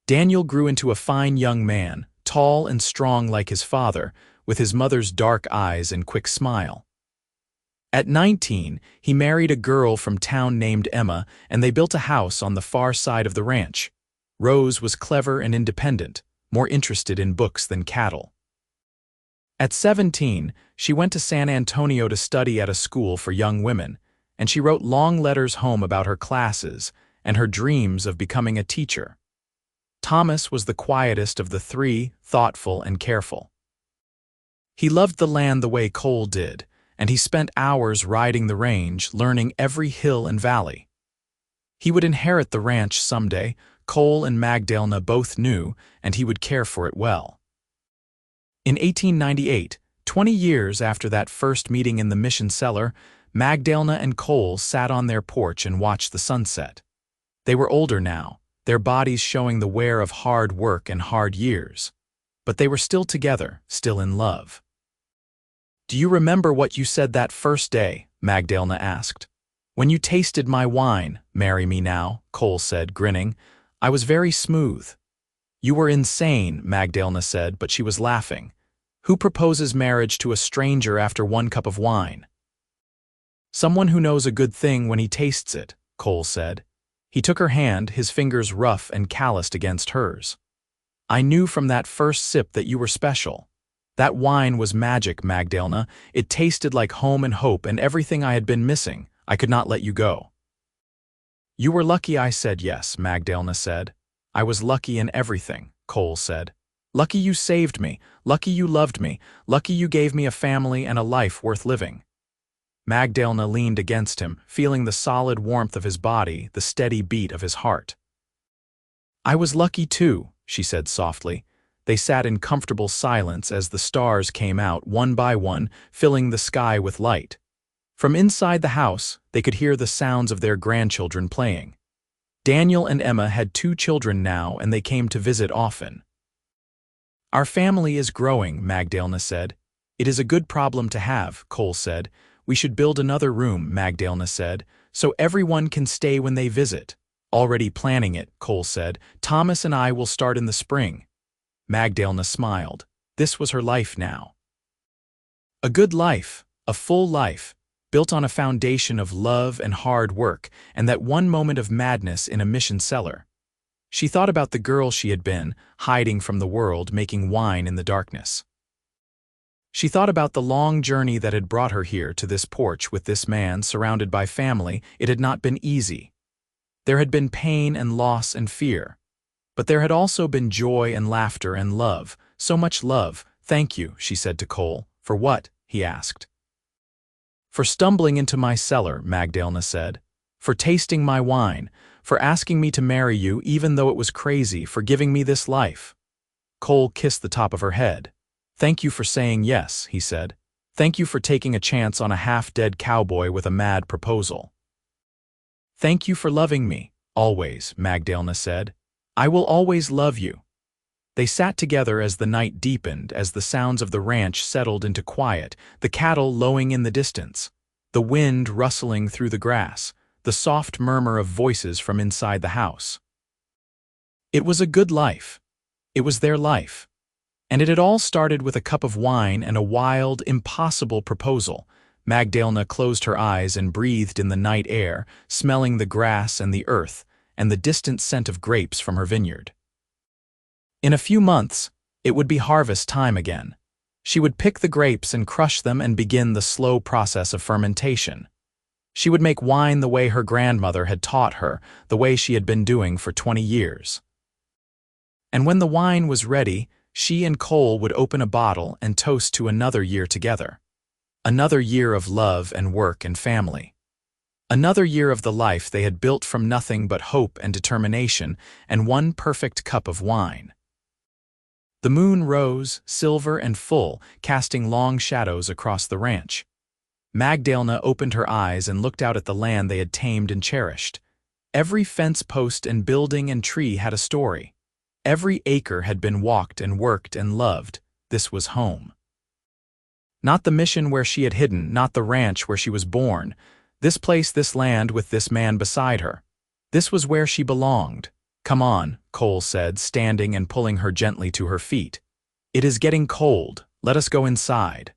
Daniel grew into a fine young man, tall and strong like his father, with his mother's dark eyes and quick smile. At 19, he married a girl from town named Emma, and they built a house on the far side of the ranch. Rose was clever and independent, more interested in books than cattle. At 17, she went to San Antonio to study at a school for young women, and she wrote long letters home about her classes and her dreams of becoming a teacher. Thomas was the quietest of the 3, thoughtful and careful. He loved the land the way Cole did, and he spent hours riding the range, learning every hill and valley. He would inherit the ranch someday, Cole and Magdalena both knew, and he would care for it well. In 1898, 20 years after that first meeting in the mission cellar, Magdalena and Cole sat on their porch and watched the sunset. They were older now, their bodies showing the wear of hard work and hard years. But they were still together, still in love. "Do you remember what you said that first day?" Magdalena asked. "When you tasted my wine, 'Marry me now,'" Cole said, grinning. "I was very smooth." "You were insane," Magdalena said, but she was laughing. "Who proposes marriage to a stranger after 1 cup of wine?" "Someone who knows a good thing when he tastes it," Cole said. He took her hand, his fingers rough and calloused against hers. "I knew from that first sip that you were special. That wine was magic, Magdalena. It tasted like home and hope and everything I had been missing. I could not let you go." "You were lucky I said yes," Magdalena said. "I was lucky in everything," Cole said. "Lucky you saved me, lucky you loved me, lucky you gave me a family and a life worth living." Magdalena leaned against him, feeling the solid warmth of his body, the steady beat of his heart. "I was lucky too," she said softly. They sat in comfortable silence as the stars came out one by one, filling the sky with light. From inside the house, they could hear the sounds of their grandchildren playing. Daniel and Emma had 2 children now, and they came to visit often. "Our family is growing," Magdalena said. "It is a good problem to have," Cole said. "We should build another room," Magdalena said, "so everyone can stay when they visit." "Already planning it," Cole said. "Thomas and I will start in the spring." Magdalena smiled. This was her life now. A good life, a full life, built on a foundation of love and hard work, and that one moment of madness in a mission cellar. She thought about the girl she had been, hiding from the world, making wine in the darkness. She thought about the long journey that had brought her here to this porch with this man surrounded by family. It had not been easy. There had been pain and loss and fear. But there had also been joy and laughter and love, so much love. "Thank you," she said to Cole. "For what?" he asked. "For stumbling into my cellar," Magdalena said. "For tasting my wine. For asking me to marry you even though it was crazy. For giving me this life." Cole kissed the top of her head. "Thank you for saying yes," he said. "Thank you for taking a chance on a half-dead cowboy with a mad proposal." "Thank you for loving me, always," Magdalena said. "I will always love you." They sat together as the night deepened, as the sounds of the ranch settled into quiet, the cattle lowing in the distance, the wind rustling through the grass, the soft murmur of voices from inside the house. It was a good life. It was their life. And it had all started with a cup of wine and a wild, impossible proposal. Magdalena closed her eyes and breathed in the night air, smelling the grass and the earth, and the distant scent of grapes from her vineyard. In a few months, it would be harvest time again. She would pick the grapes and crush them and begin the slow process of fermentation. She would make wine the way her grandmother had taught her, the way she had been doing for 20 years. And when the wine was ready, she and Cole would open a bottle and toast to another year together. Another year of love and work and family. Another year of the life they had built from nothing but hope and determination and one perfect cup of wine. The moon rose, silver and full, casting long shadows across the ranch. Magdalena opened her eyes and looked out at the land they had tamed and cherished. Every fence post and building and tree had a story. Every acre had been walked and worked and loved. This was home. Not the mission where she had hidden, not the ranch where she was born. This place, this land with this man beside her. This was where she belonged. "Come on," Cole said, standing and pulling her gently to her feet. "It is getting cold. Let us go inside."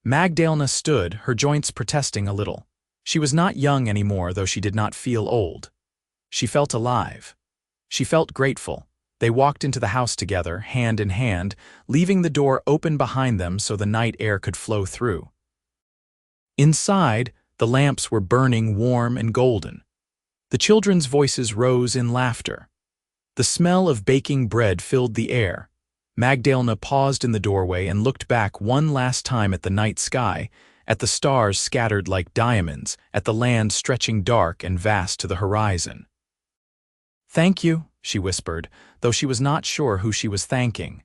Magdalena stood, her joints protesting a little. She was not young anymore, though she did not feel old. She felt alive. She felt grateful. They walked into the house together, hand in hand, leaving the door open behind them so the night air could flow through. Inside, the lamps were burning warm and golden. The children's voices rose in laughter. The smell of baking bread filled the air. Magdalena paused in the doorway and looked back one last time at the night sky, at the stars scattered like diamonds, at the land stretching dark and vast to the horizon. "Thank you," she whispered, though she was not sure who she was thanking.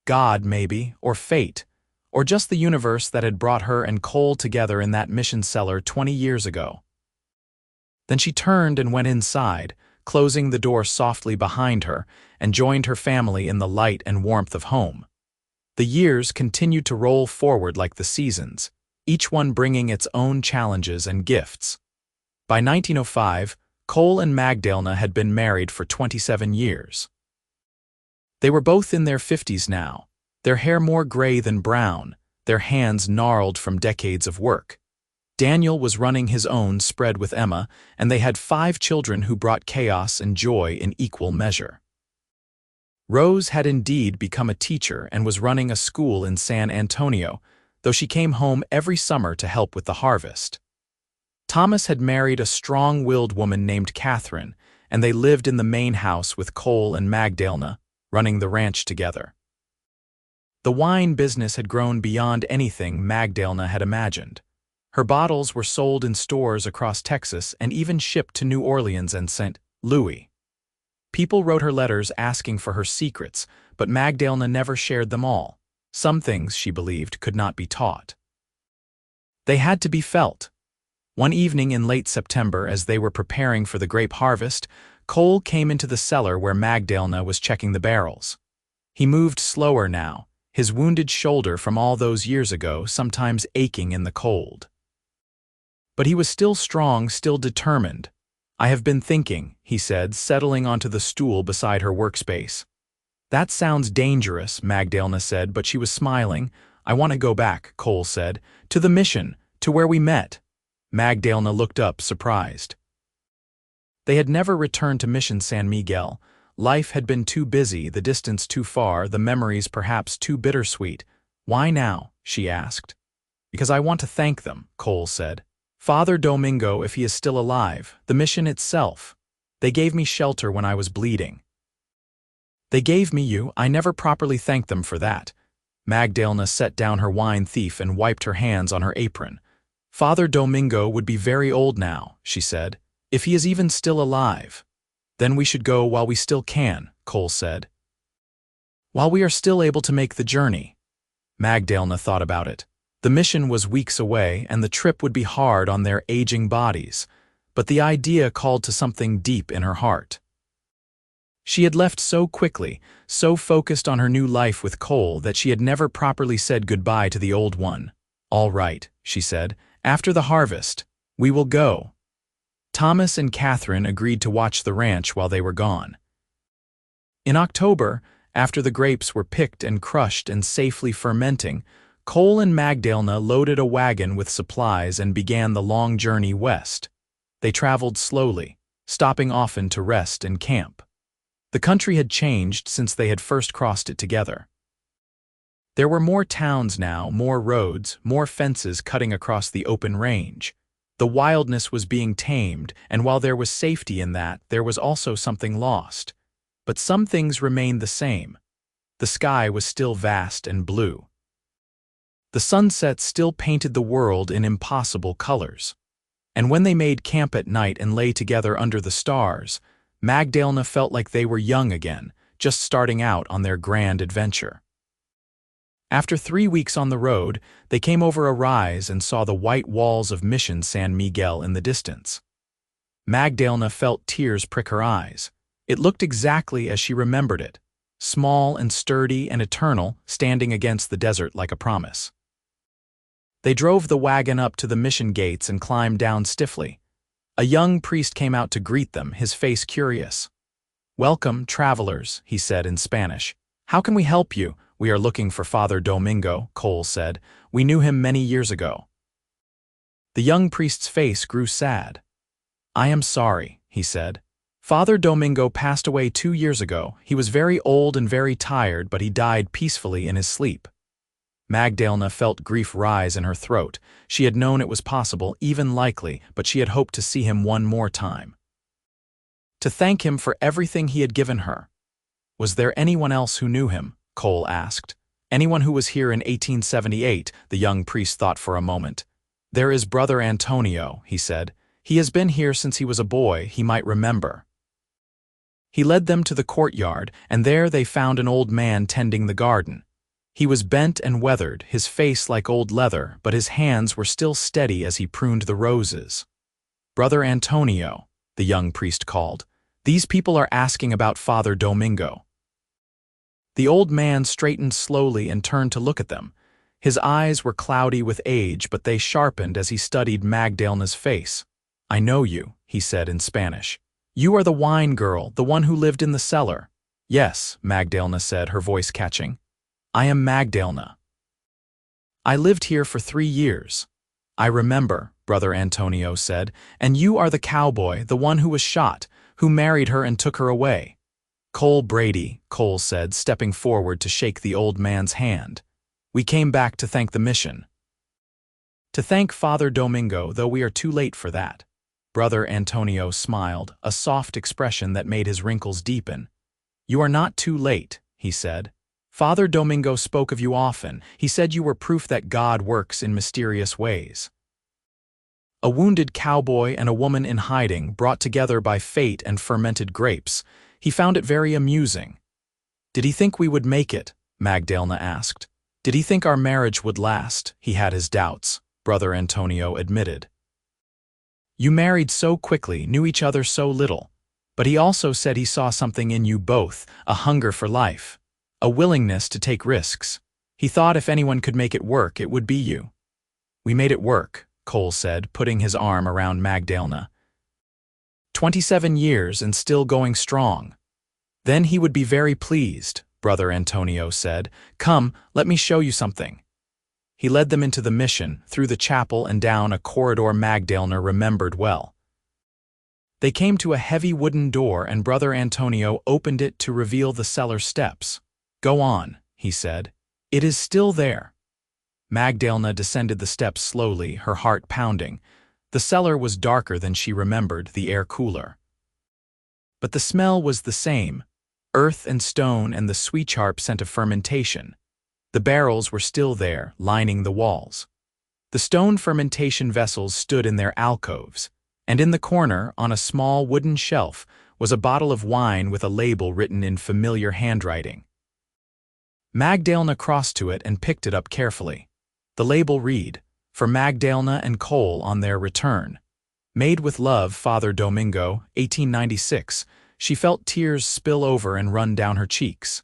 God, maybe, or fate, or just the universe that had brought her and Cole together in that mission cellar 20 years ago. Then she turned and went inside, closing the door softly behind her, and joined her family in the light and warmth of home. The years continued to roll forward like the seasons, each one bringing its own challenges and gifts. By 1905, Cole and Magdalena had been married for 27 years. They were both in their 50s now, their hair more gray than brown, their hands gnarled from decades of work. Daniel was running his own spread with Emma, and they had 5 children who brought chaos and joy in equal measure. Rose had indeed become a teacher and was running a school in San Antonio, though she came home every summer to help with the harvest. Thomas had married a strong-willed woman named Catherine, and they lived in the main house with Cole and Magdalena, running the ranch together. The wine business had grown beyond anything Magdalena had imagined. Her bottles were sold in stores across Texas and even shipped to New Orleans and St. Louis. People wrote her letters asking for her secrets, but Magdalena never shared them all. Some things, she believed, could not be taught. They had to be felt. One evening in late September, as they were preparing for the grape harvest, Cole came into the cellar where Magdalena was checking the barrels. He moved slower now, his wounded shoulder from all those years ago sometimes aching in the cold. But he was still strong, still determined. "I have been thinking," he said, settling onto the stool beside her workspace. "That sounds dangerous," Magdalena said, but she was smiling. "I want to go back," Cole said, "to the mission, to where we met." Magdalena looked up, surprised. They had never returned to Mission San Miguel. Life had been too busy, the distance too far, the memories perhaps too bittersweet. Why now? She asked. Because I want to thank them, Cole said. Father Domingo, if he is still alive, the mission itself. They gave me shelter when I was bleeding. They gave me you. I never properly thanked them for that. Magdalena set down her wine thief and wiped her hands on her apron. Father Domingo would be very old now, she said, if he is even still alive. Then we should go while we still can, Cole said. While we are still able to make the journey. Magdalena thought about it. The mission was weeks away and the trip would be hard on their aging bodies, but the idea called to something deep in her heart. She had left so quickly, so focused on her new life with Cole that she had never properly said goodbye to the old one. All right, she said, after the harvest, we will go. Thomas and Catherine agreed to watch the ranch while they were gone. In October, after the grapes were picked and crushed and safely fermenting, Cole and Magdalena loaded a wagon with supplies and began the long journey west. They traveled slowly, stopping often to rest and camp. The country had changed since they had first crossed it together. There were more towns now, more roads, more fences cutting across the open range. The wildness was being tamed, and while there was safety in that, there was also something lost. But some things remained the same. The sky was still vast and blue. The sunset still painted the world in impossible colors. And when they made camp at night and lay together under the stars, Magdalena felt like they were young again, just starting out on their grand adventure. After 3 weeks on the road, they came over a rise and saw the white walls of Mission San Miguel in the distance. Magdalena felt tears prick her eyes. It looked exactly as she remembered it, small and sturdy and eternal, standing against the desert like a promise. They drove the wagon up to the mission gates and climbed down stiffly. A young priest came out to greet them, his face curious. "Welcome, travelers," he said in Spanish. "How can we help you?" "We are looking for Father Domingo," Cole said. "We knew him many years ago." The young priest's face grew sad. "I am sorry," he said. "Father Domingo passed away 2 years ago. He was very old and very tired, but he died peacefully in his sleep." Magdalena felt grief rise in her throat. She had known it was possible, even likely, but she had hoped to see him one more time. To thank him for everything he had given her. Was there anyone else who knew him? Cole asked. Anyone who was here in 1878, the young priest thought for a moment. "There is Brother Antonio," he said. "He has been here since he was a boy, he might remember." He led them to the courtyard, and there they found an old man tending the garden. He was bent and weathered, his face like old leather, but his hands were still steady as he pruned the roses. "Brother Antonio," the young priest called, "these people are asking about Father Domingo." The old man straightened slowly and turned to look at them. His eyes were cloudy with age, but they sharpened as he studied Magdalena's face. "I know you," he said in Spanish. "You are the wine girl, the one who lived in the cellar." "Yes," Magdalena said, her voice catching. "I am Magdalena. I lived here for 3 years. "I remember," Brother Antonio said, "and you are the cowboy, the one who was shot, who married her and took her away." "Cole Brady," Cole said, stepping forward to shake the old man's hand. "We came back to thank the mission. To thank Father Domingo, though we are too late for that." Brother Antonio smiled, a soft expression that made his wrinkles deepen. "You are not too late," he said. "Father Domingo spoke of you often. He said you were proof that God works in mysterious ways. A wounded cowboy and a woman in hiding, brought together by fate and fermented grapes. He found it very amusing." "Did he think we would make it?" Magdalena asked. "Did he think our marriage would last?" "He had his doubts," Brother Antonio admitted. "You married so quickly, knew each other so little. But he also said he saw something in you both, a hunger for life. A willingness to take risks. He thought if anyone could make it work, it would be you." "We made it work," Cole said, putting his arm around Magdalena. 27 years and still going strong. "Then he would be very pleased," Brother Antonio said. "Come, let me show you something." He led them into the mission, through the chapel and down a corridor Magdalena remembered well. They came to a heavy wooden door and Brother Antonio opened it to reveal the cellar steps. "Go on," he said. "It is still there." Magdalena descended the steps slowly, her heart pounding. The cellar was darker than she remembered, the air cooler. But the smell was the same, earth and stone and the sweet sharp scent of fermentation. The barrels were still there, lining the walls. The stone fermentation vessels stood in their alcoves, and in the corner, on a small wooden shelf, was a bottle of wine with a label written in familiar handwriting. Magdalena crossed to it and picked it up carefully. The label read, "For Magdalena and Cole on their return. Made with love, Father Domingo, 1896. She felt tears spill over and run down her cheeks.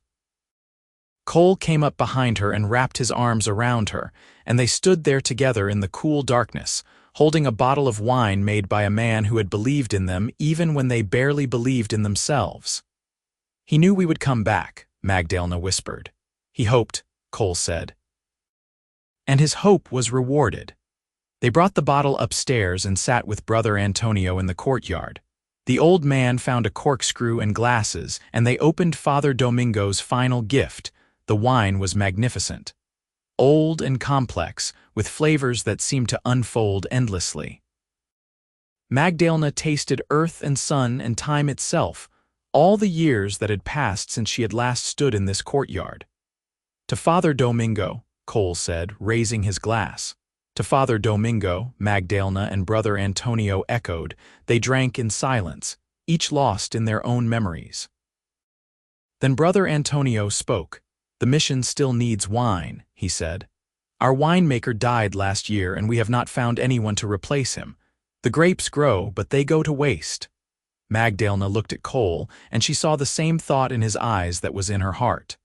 Cole came up behind her and wrapped his arms around her, and they stood there together in the cool darkness, holding a bottle of wine made by a man who had believed in them even when they barely believed in themselves. He knew we would come back, Magdalena whispered. He hoped, Cole said. And his hope was rewarded. They brought the bottle upstairs and sat with Brother Antonio in the courtyard. The old man found a corkscrew and glasses, and they opened Father Domingo's final gift. The wine was magnificent. Old and complex, with flavors that seemed to unfold endlessly. Magdalena tasted earth and sun and time itself, all the years that had passed since she had last stood in this courtyard. To Father Domingo, Cole said, raising his glass. To Father Domingo, Magdalena and Brother Antonio echoed. They drank in silence, each lost in their own memories. Then Brother Antonio spoke. The mission still needs wine, he said. Our winemaker died last year and we have not found anyone to replace him. The grapes grow, but they go to waste. Magdalena looked at Cole, and she saw the same thought in his eyes that was in her heart.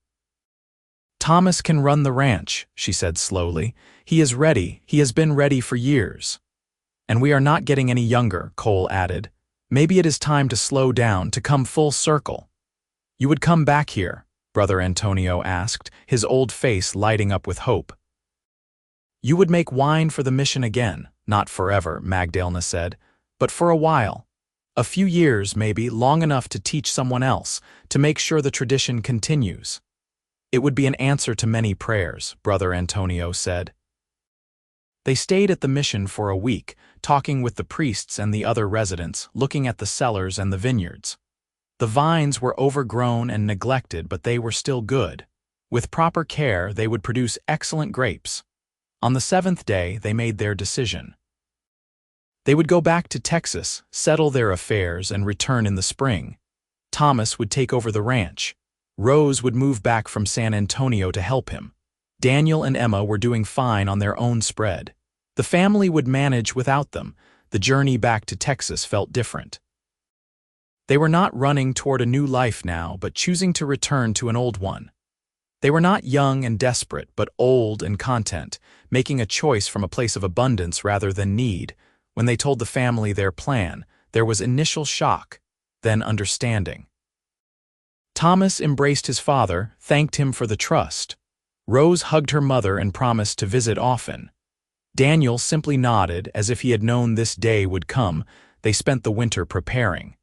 Thomas can run the ranch, she said slowly. He is ready. He has been ready for years. And we are not getting any younger, Cole added. Maybe it is time to slow down, to come full circle. You would come back here? Brother Antonio asked, his old face lighting up with hope. You would make wine for the mission again, not forever, Magdalena said, but for a while. A few years, maybe, long enough to teach someone else, to make sure the tradition continues. It would be an answer to many prayers, Brother Antonio said. They stayed at the mission for a week, talking with the priests and the other residents, looking at the cellars and the vineyards. The vines were overgrown and neglected, but they were still good. With proper care, they would produce excellent grapes. On the 7th day, they made their decision. They would go back to Texas, settle their affairs, and return in the spring. Thomas would take over the ranch. Rose would move back from San Antonio to help him. Daniel and Emma were doing fine on their own spread. The family would manage without them. The journey back to Texas felt different. They were not running toward a new life now, but choosing to return to an old one. They were not young and desperate, but old and content, making a choice from a place of abundance rather than need. When they told the family their plan, there was initial shock, then understanding. Thomas embraced his father, thanked him for the trust. Rose hugged her mother and promised to visit often. Daniel simply nodded as if he had known this day would come. They spent the winter preparing.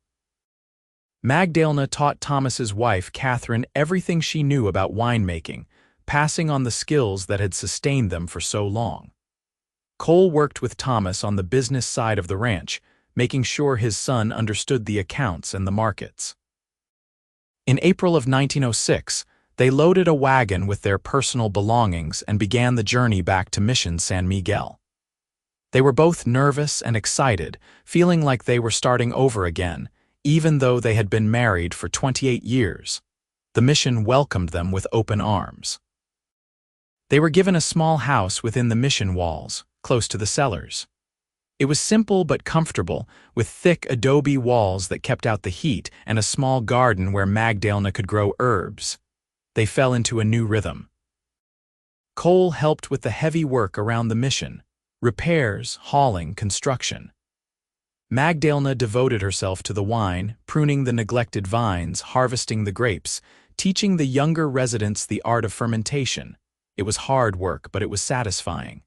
Magdalena taught Thomas's wife, Catherine, everything she knew about winemaking, passing on the skills that had sustained them for so long. Cole worked with Thomas on the business side of the ranch, making sure his son understood the accounts and the markets. In April of 1906, they loaded a wagon with their personal belongings and began the journey back to Mission San Miguel. They were both nervous and excited, feeling like they were starting over again, even though they had been married for 28 years. The mission welcomed them with open arms. They were given a small house within the mission walls, close to the cellars. It was simple but comfortable, with thick adobe walls that kept out the heat and a small garden where Magdalena could grow herbs. They fell into a new rhythm. Cole helped with the heavy work around the mission, repairs, hauling, construction. Magdalena devoted herself to the wine, pruning the neglected vines, harvesting the grapes, teaching the younger residents the art of fermentation. It was hard work, but it was satisfying.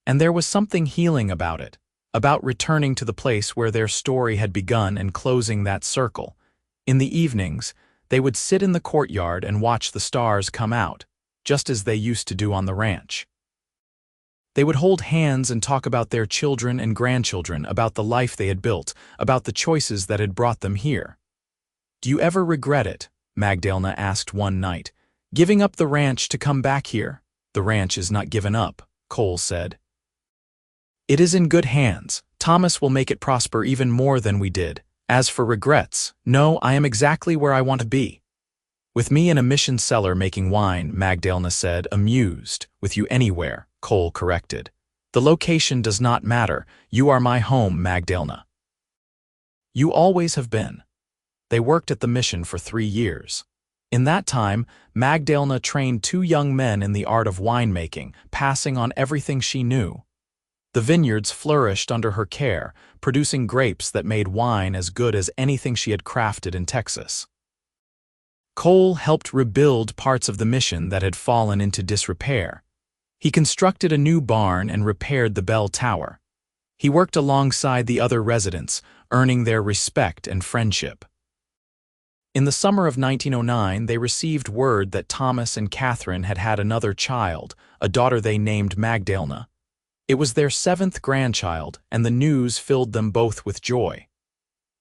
And there was something healing about it, about returning to the place where their story had begun and closing that circle. In the evenings, they would sit in the courtyard and watch the stars come out, just as they used to do on the ranch. They would hold hands and talk about their children and grandchildren, about the life they had built, about the choices that had brought them here. "Do you ever regret it?" Magdalena asked one night. "Giving up the ranch to come back here?" "The ranch is not given up," Cole said. "It is in good hands. Thomas will make it prosper even more than we did. As for regrets, no, I am exactly where I want to be." "With me in a mission cellar making wine," Magdalena said, amused. "With you anywhere," Cole corrected. "The location does not matter. You are my home, Magdalena." "You always have been." They worked at the mission for 3 years. In that time, Magdalena trained 2 young men in the art of winemaking, passing on everything she knew. The vineyards flourished under her care, producing grapes that made wine as good as anything she had crafted in Texas. Cole helped rebuild parts of the mission that had fallen into disrepair. He constructed a new barn and repaired the bell tower. He worked alongside the other residents, earning their respect and friendship. In the summer of 1909, they received word that Thomas and Catherine had had another child, a daughter they named Magdalena. It was their 7th grandchild, and the news filled them both with joy.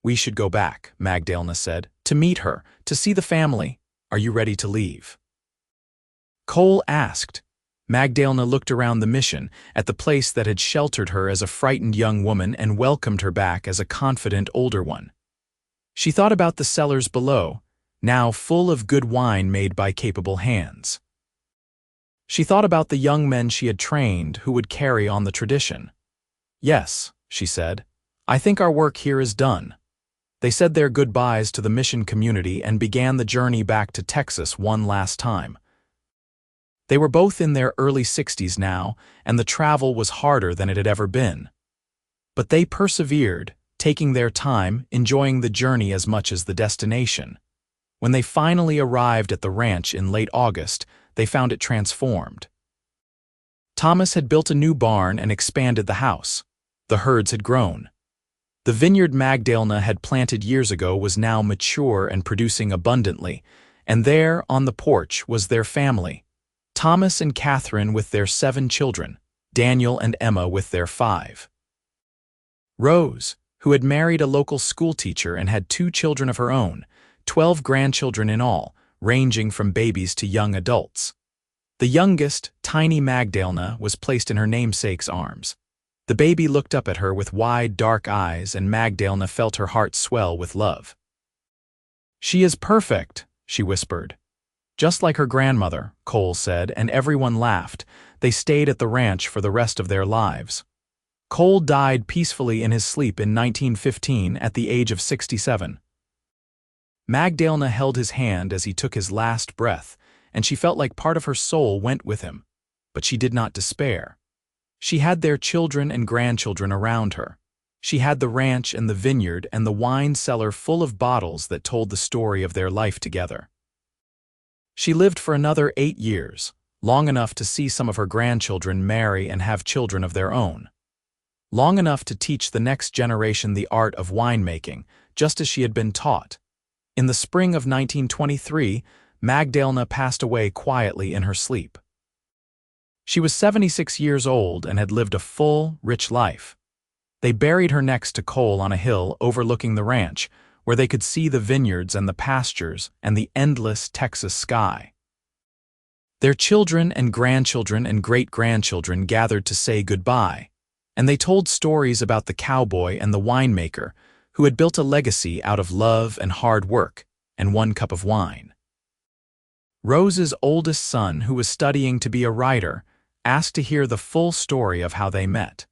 "We should go back," Magdalena said, "to meet her, to see the family. Are you ready to leave?" Cole asked. Magdalena looked around the mission, at the place that had sheltered her as a frightened young woman and welcomed her back as a confident older one. She thought about the cellars below, now full of good wine made by capable hands. She thought about the young men she had trained who would carry on the tradition. "Yes," she said, "I think our work here is done." They said their goodbyes to the mission community and began the journey back to Texas one last time. They were both in their early 60s now, and the travel was harder than it had ever been. But they persevered, taking their time, enjoying the journey as much as the destination. When they finally arrived at the ranch in late August, they found it transformed. Thomas had built a new barn and expanded the house. The herds had grown. The vineyard Magdalena had planted years ago was now mature and producing abundantly, and there, on the porch, was their family. Thomas and Catherine with their 7 children, Daniel and Emma with their 5. Rose, who had married a local schoolteacher and had 2 children of her own, 12 grandchildren in all, ranging from babies to young adults. The youngest, tiny Magdalena, was placed in her namesake's arms. The baby looked up at her with wide, dark eyes, and Magdalena felt her heart swell with love. "She is perfect," she whispered. "Just like her grandmother," Cole said, and everyone laughed. They stayed at the ranch for the rest of their lives. Cole died peacefully in his sleep in 1915 at the age of 67. Magdalena held his hand as he took his last breath, and she felt like part of her soul went with him. But she did not despair. She had their children and grandchildren around her. She had the ranch and the vineyard and the wine cellar full of bottles that told the story of their life together. She lived for another 8 years, long enough to see some of her grandchildren marry and have children of their own. Long enough to teach the next generation the art of winemaking, just as she had been taught. In the spring of 1923, Magdalena passed away quietly in her sleep. She was 76 years old and had lived a full, rich life. They buried her next to Cole on a hill overlooking the ranch, where they could see the vineyards and the pastures and the endless Texas sky. Their children and grandchildren and great-grandchildren gathered to say goodbye, and they told stories about the cowboy and the winemaker who had built a legacy out of love and hard work and 1 cup of wine. Rose's oldest son, who was studying to be a writer, asked to hear the full story of how they met.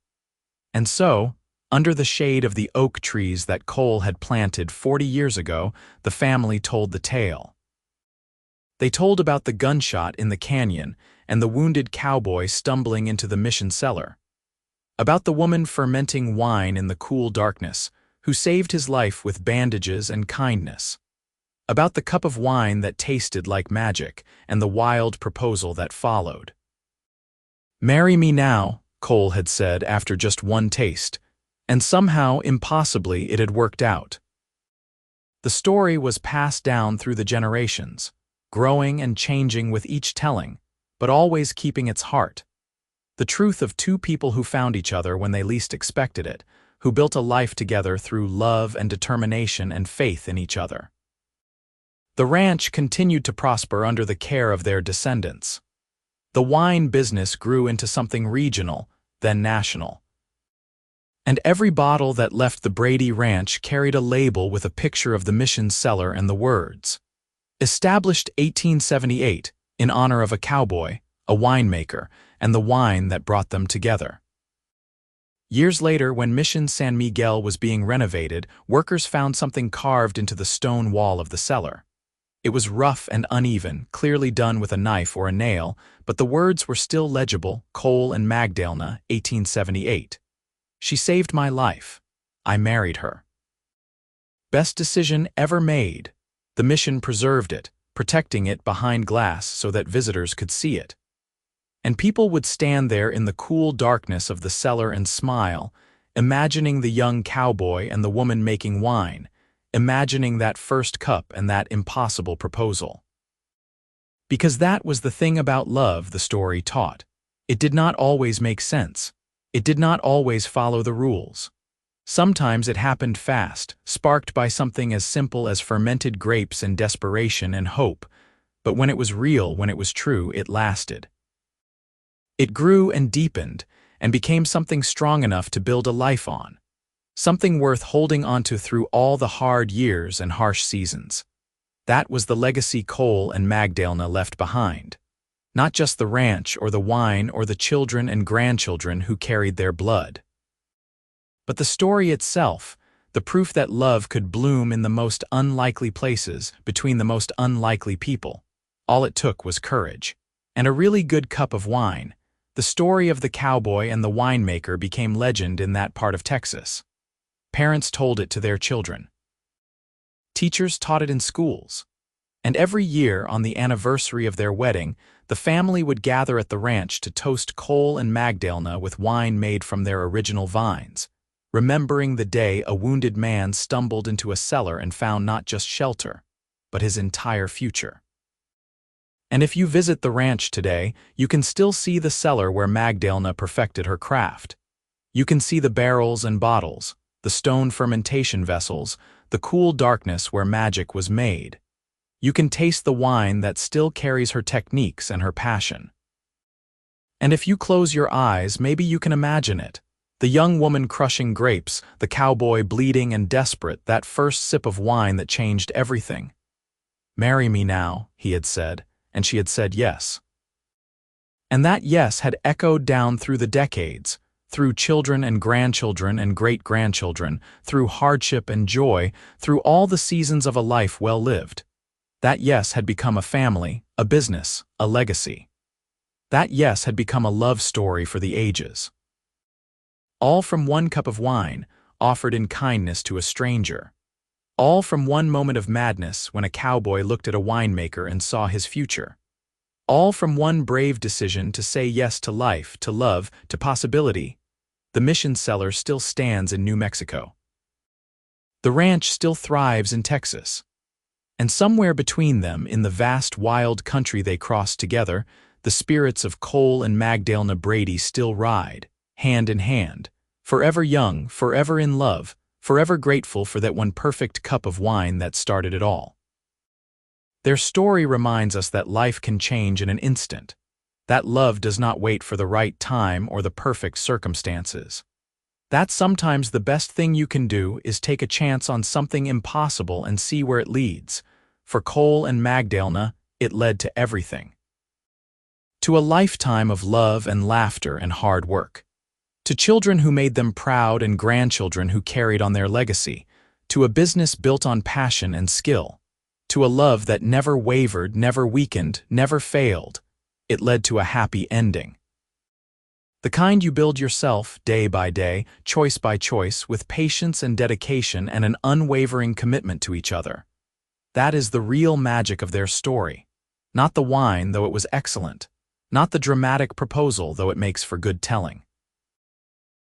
And so, under the shade of the oak trees that Cole had planted 40 years ago, the family told the tale. They told about the gunshot in the canyon and the wounded cowboy stumbling into the mission cellar. About the woman fermenting wine in the cool darkness, who saved his life with bandages and kindness. About the cup of wine that tasted like magic and the wild proposal that followed. "Marry me now," Cole had said after just 1 taste, and somehow, impossibly, it had worked out. The story was passed down through the generations, growing and changing with each telling, but always keeping its heart. The truth of two people who found each other when they least expected it, who built a life together through love and determination and faith in each other. The ranch continued to prosper under the care of their descendants. The wine business grew into something regional, then national. And every bottle that left the Brady Ranch carried a label with a picture of the mission cellar and the words, "Established 1878, in honor of a cowboy, a winemaker, and the wine that brought them together." Years later, when Mission San Miguel was being renovated, workers found something carved into the stone wall of the cellar. It was rough and uneven, clearly done with a knife or a nail, but the words were still legible: Cole and Magdalena, 1878. "She saved my life. I married her." Best decision ever made. The mission preserved it, protecting it behind glass so that visitors could see it. And people would stand there in the cool darkness of the cellar and smile, imagining the young cowboy and the woman making wine, imagining that first cup and that impossible proposal. Because that was the thing about love the story taught. It did not always make sense. It did not always follow the rules. Sometimes it happened fast, sparked by something as simple as fermented grapes and desperation and hope, but when it was real, when it was true, it lasted. It grew and deepened, and became something strong enough to build a life on. Something worth holding onto through all the hard years and harsh seasons. That was the legacy Cole and Magdalena left behind. Not just the ranch or the wine or the children and grandchildren who carried their blood, but the story itself, the proof that love could bloom in the most unlikely places, between the most unlikely people. All it took was courage. And a really good cup of wine. The story of the cowboy and the winemaker became legend in that part of Texas. Parents told it to their children. Teachers taught it in schools. And every year, on the anniversary of their wedding, the family would gather at the ranch to toast Cole and Magdalena with wine made from their original vines, remembering the day a wounded man stumbled into a cellar and found not just shelter, but his entire future. And if you visit the ranch today, you can still see the cellar where Magdalena perfected her craft. You can see the barrels and bottles, the stone fermentation vessels, the cool darkness where magic was made. You can taste the wine that still carries her techniques and her passion. And if you close your eyes, maybe you can imagine it. The young woman crushing grapes, the cowboy bleeding and desperate, that first sip of wine that changed everything. "Marry me now," he had said, and she had said yes. And that yes had echoed down through the decades, through children and grandchildren and great-grandchildren, through hardship and joy, through all the seasons of a life well lived. That yes had become a family, a business, a legacy. That yes had become a love story for the ages. All from one cup of wine, offered in kindness to a stranger. All from one moment of madness when a cowboy looked at a winemaker and saw his future. All from one brave decision to say yes to life, to love, to possibility. The mission cellar still stands in New Mexico. The ranch still thrives in Texas. And somewhere between them, in the vast wild country they crossed together, the spirits of Cole and Magdalena Brady still ride, hand in hand, forever young, forever in love, forever grateful for that one perfect cup of wine that started it all. Their story reminds us that life can change in an instant, that love does not wait for the right time or the perfect circumstances. That sometimes the best thing you can do is take a chance on something impossible and see where it leads. For Cole and Magdalena, it led to everything. To a lifetime of love and laughter and hard work. To children who made them proud and grandchildren who carried on their legacy. To a business built on passion and skill. To a love that never wavered, never weakened, never failed. It led to a happy ending. The kind you build yourself, day by day, choice by choice, with patience and dedication and an unwavering commitment to each other. That is the real magic of their story. Not the wine, though it was excellent. Not the dramatic proposal, though it makes for good telling.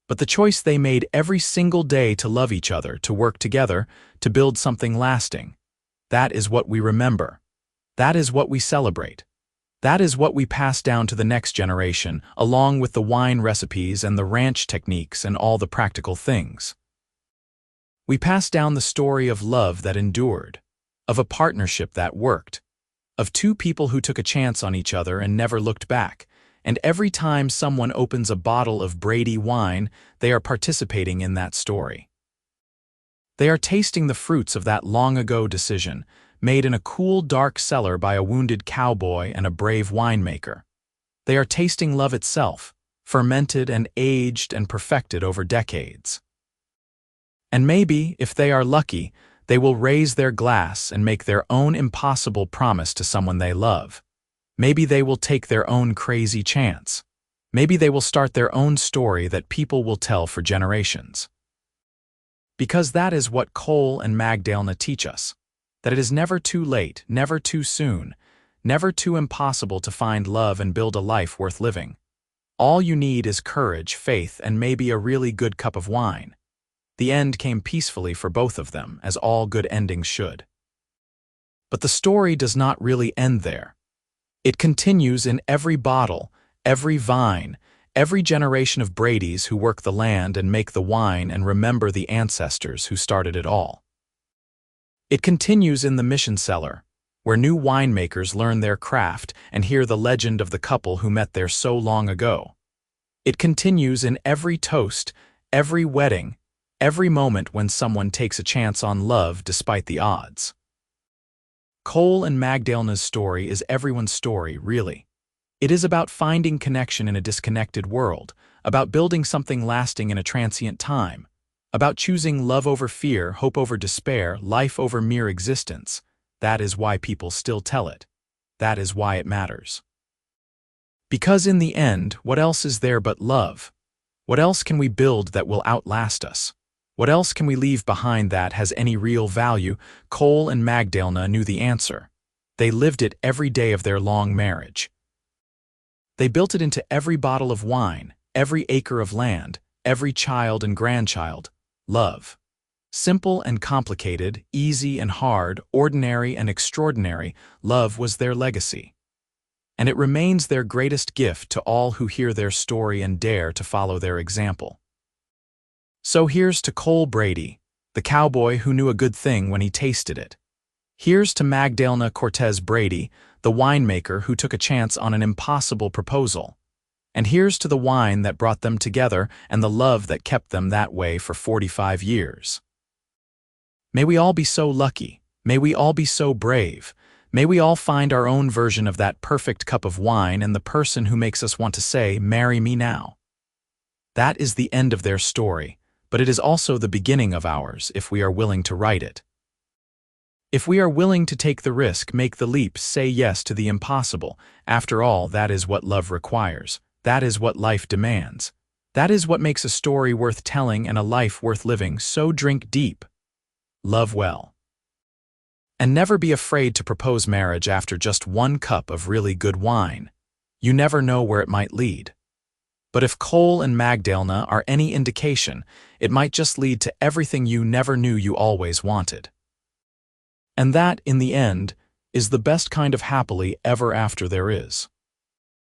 But the choice they made every single day to love each other, to work together, to build something lasting. That is what we remember. That is what we celebrate. That is what we pass down to the next generation, along with the wine recipes and the ranch techniques and all the practical things. We pass down the story of love that endured, of a partnership that worked, of two people who took a chance on each other and never looked back. And every time someone opens a bottle of Brady wine, they are participating in that story. They are tasting the fruits of that long-ago decision, made in a cool, dark cellar by a wounded cowboy and a brave winemaker. They are tasting love itself, fermented and aged and perfected over decades. And maybe, if they are lucky, they will raise their glass and make their own impossible promise to someone they love. Maybe they will take their own crazy chance. Maybe they will start their own story that people will tell for generations. Because that is what Cole and Magdalena teach us, that it is never too late, never too soon, never too impossible to find love and build a life worth living. All you need is courage, faith, and maybe a really good cup of wine. The end came peacefully for both of them, as all good endings should. But the story does not really end there. It continues in every bottle, every vine, every generation of Bradys who work the land and make the wine and remember the ancestors who started it all. It continues in the mission cellar, where new winemakers learn their craft and hear the legend of the couple who met there so long ago. It continues in every toast, every wedding, every moment when someone takes a chance on love despite the odds. Cole and Magdalena's story is everyone's story, really. It is about finding connection in a disconnected world, about building something lasting in a transient time, about choosing love over fear, hope over despair, life over mere existence. That is why people still tell it. That is why it matters. Because in the end, what else is there but love? What else can we build that will outlast us? What else can we leave behind that has any real value? Cole and Magdalena knew the answer. They lived it every day of their long marriage. They built it into every bottle of wine, every acre of land, every child and grandchild. Love. Simple and complicated, easy and hard, ordinary and extraordinary, love was their legacy. And it remains their greatest gift to all who hear their story and dare to follow their example. So here's to Cole Brady, the cowboy who knew a good thing when he tasted it. Here's to Magdalena Cortez Brady, the winemaker who took a chance on an impossible proposal. And here's to the wine that brought them together and the love that kept them that way for 45 years. May we all be so lucky. May we all be so brave. May we all find our own version of that perfect cup of wine and the person who makes us want to say, "Marry me now." That is the end of their story, but it is also the beginning of ours if we are willing to write it. If we are willing to take the risk, make the leap, say yes to the impossible, after all, that is what love requires. That is what life demands. That is what makes a story worth telling and a life worth living. So drink deep. Love well. And never be afraid to propose marriage after just one cup of really good wine. You never know where it might lead. But if Cole and Magdalena are any indication, it might just lead to everything you never knew you always wanted. And that, in the end, is the best kind of happily ever after there is.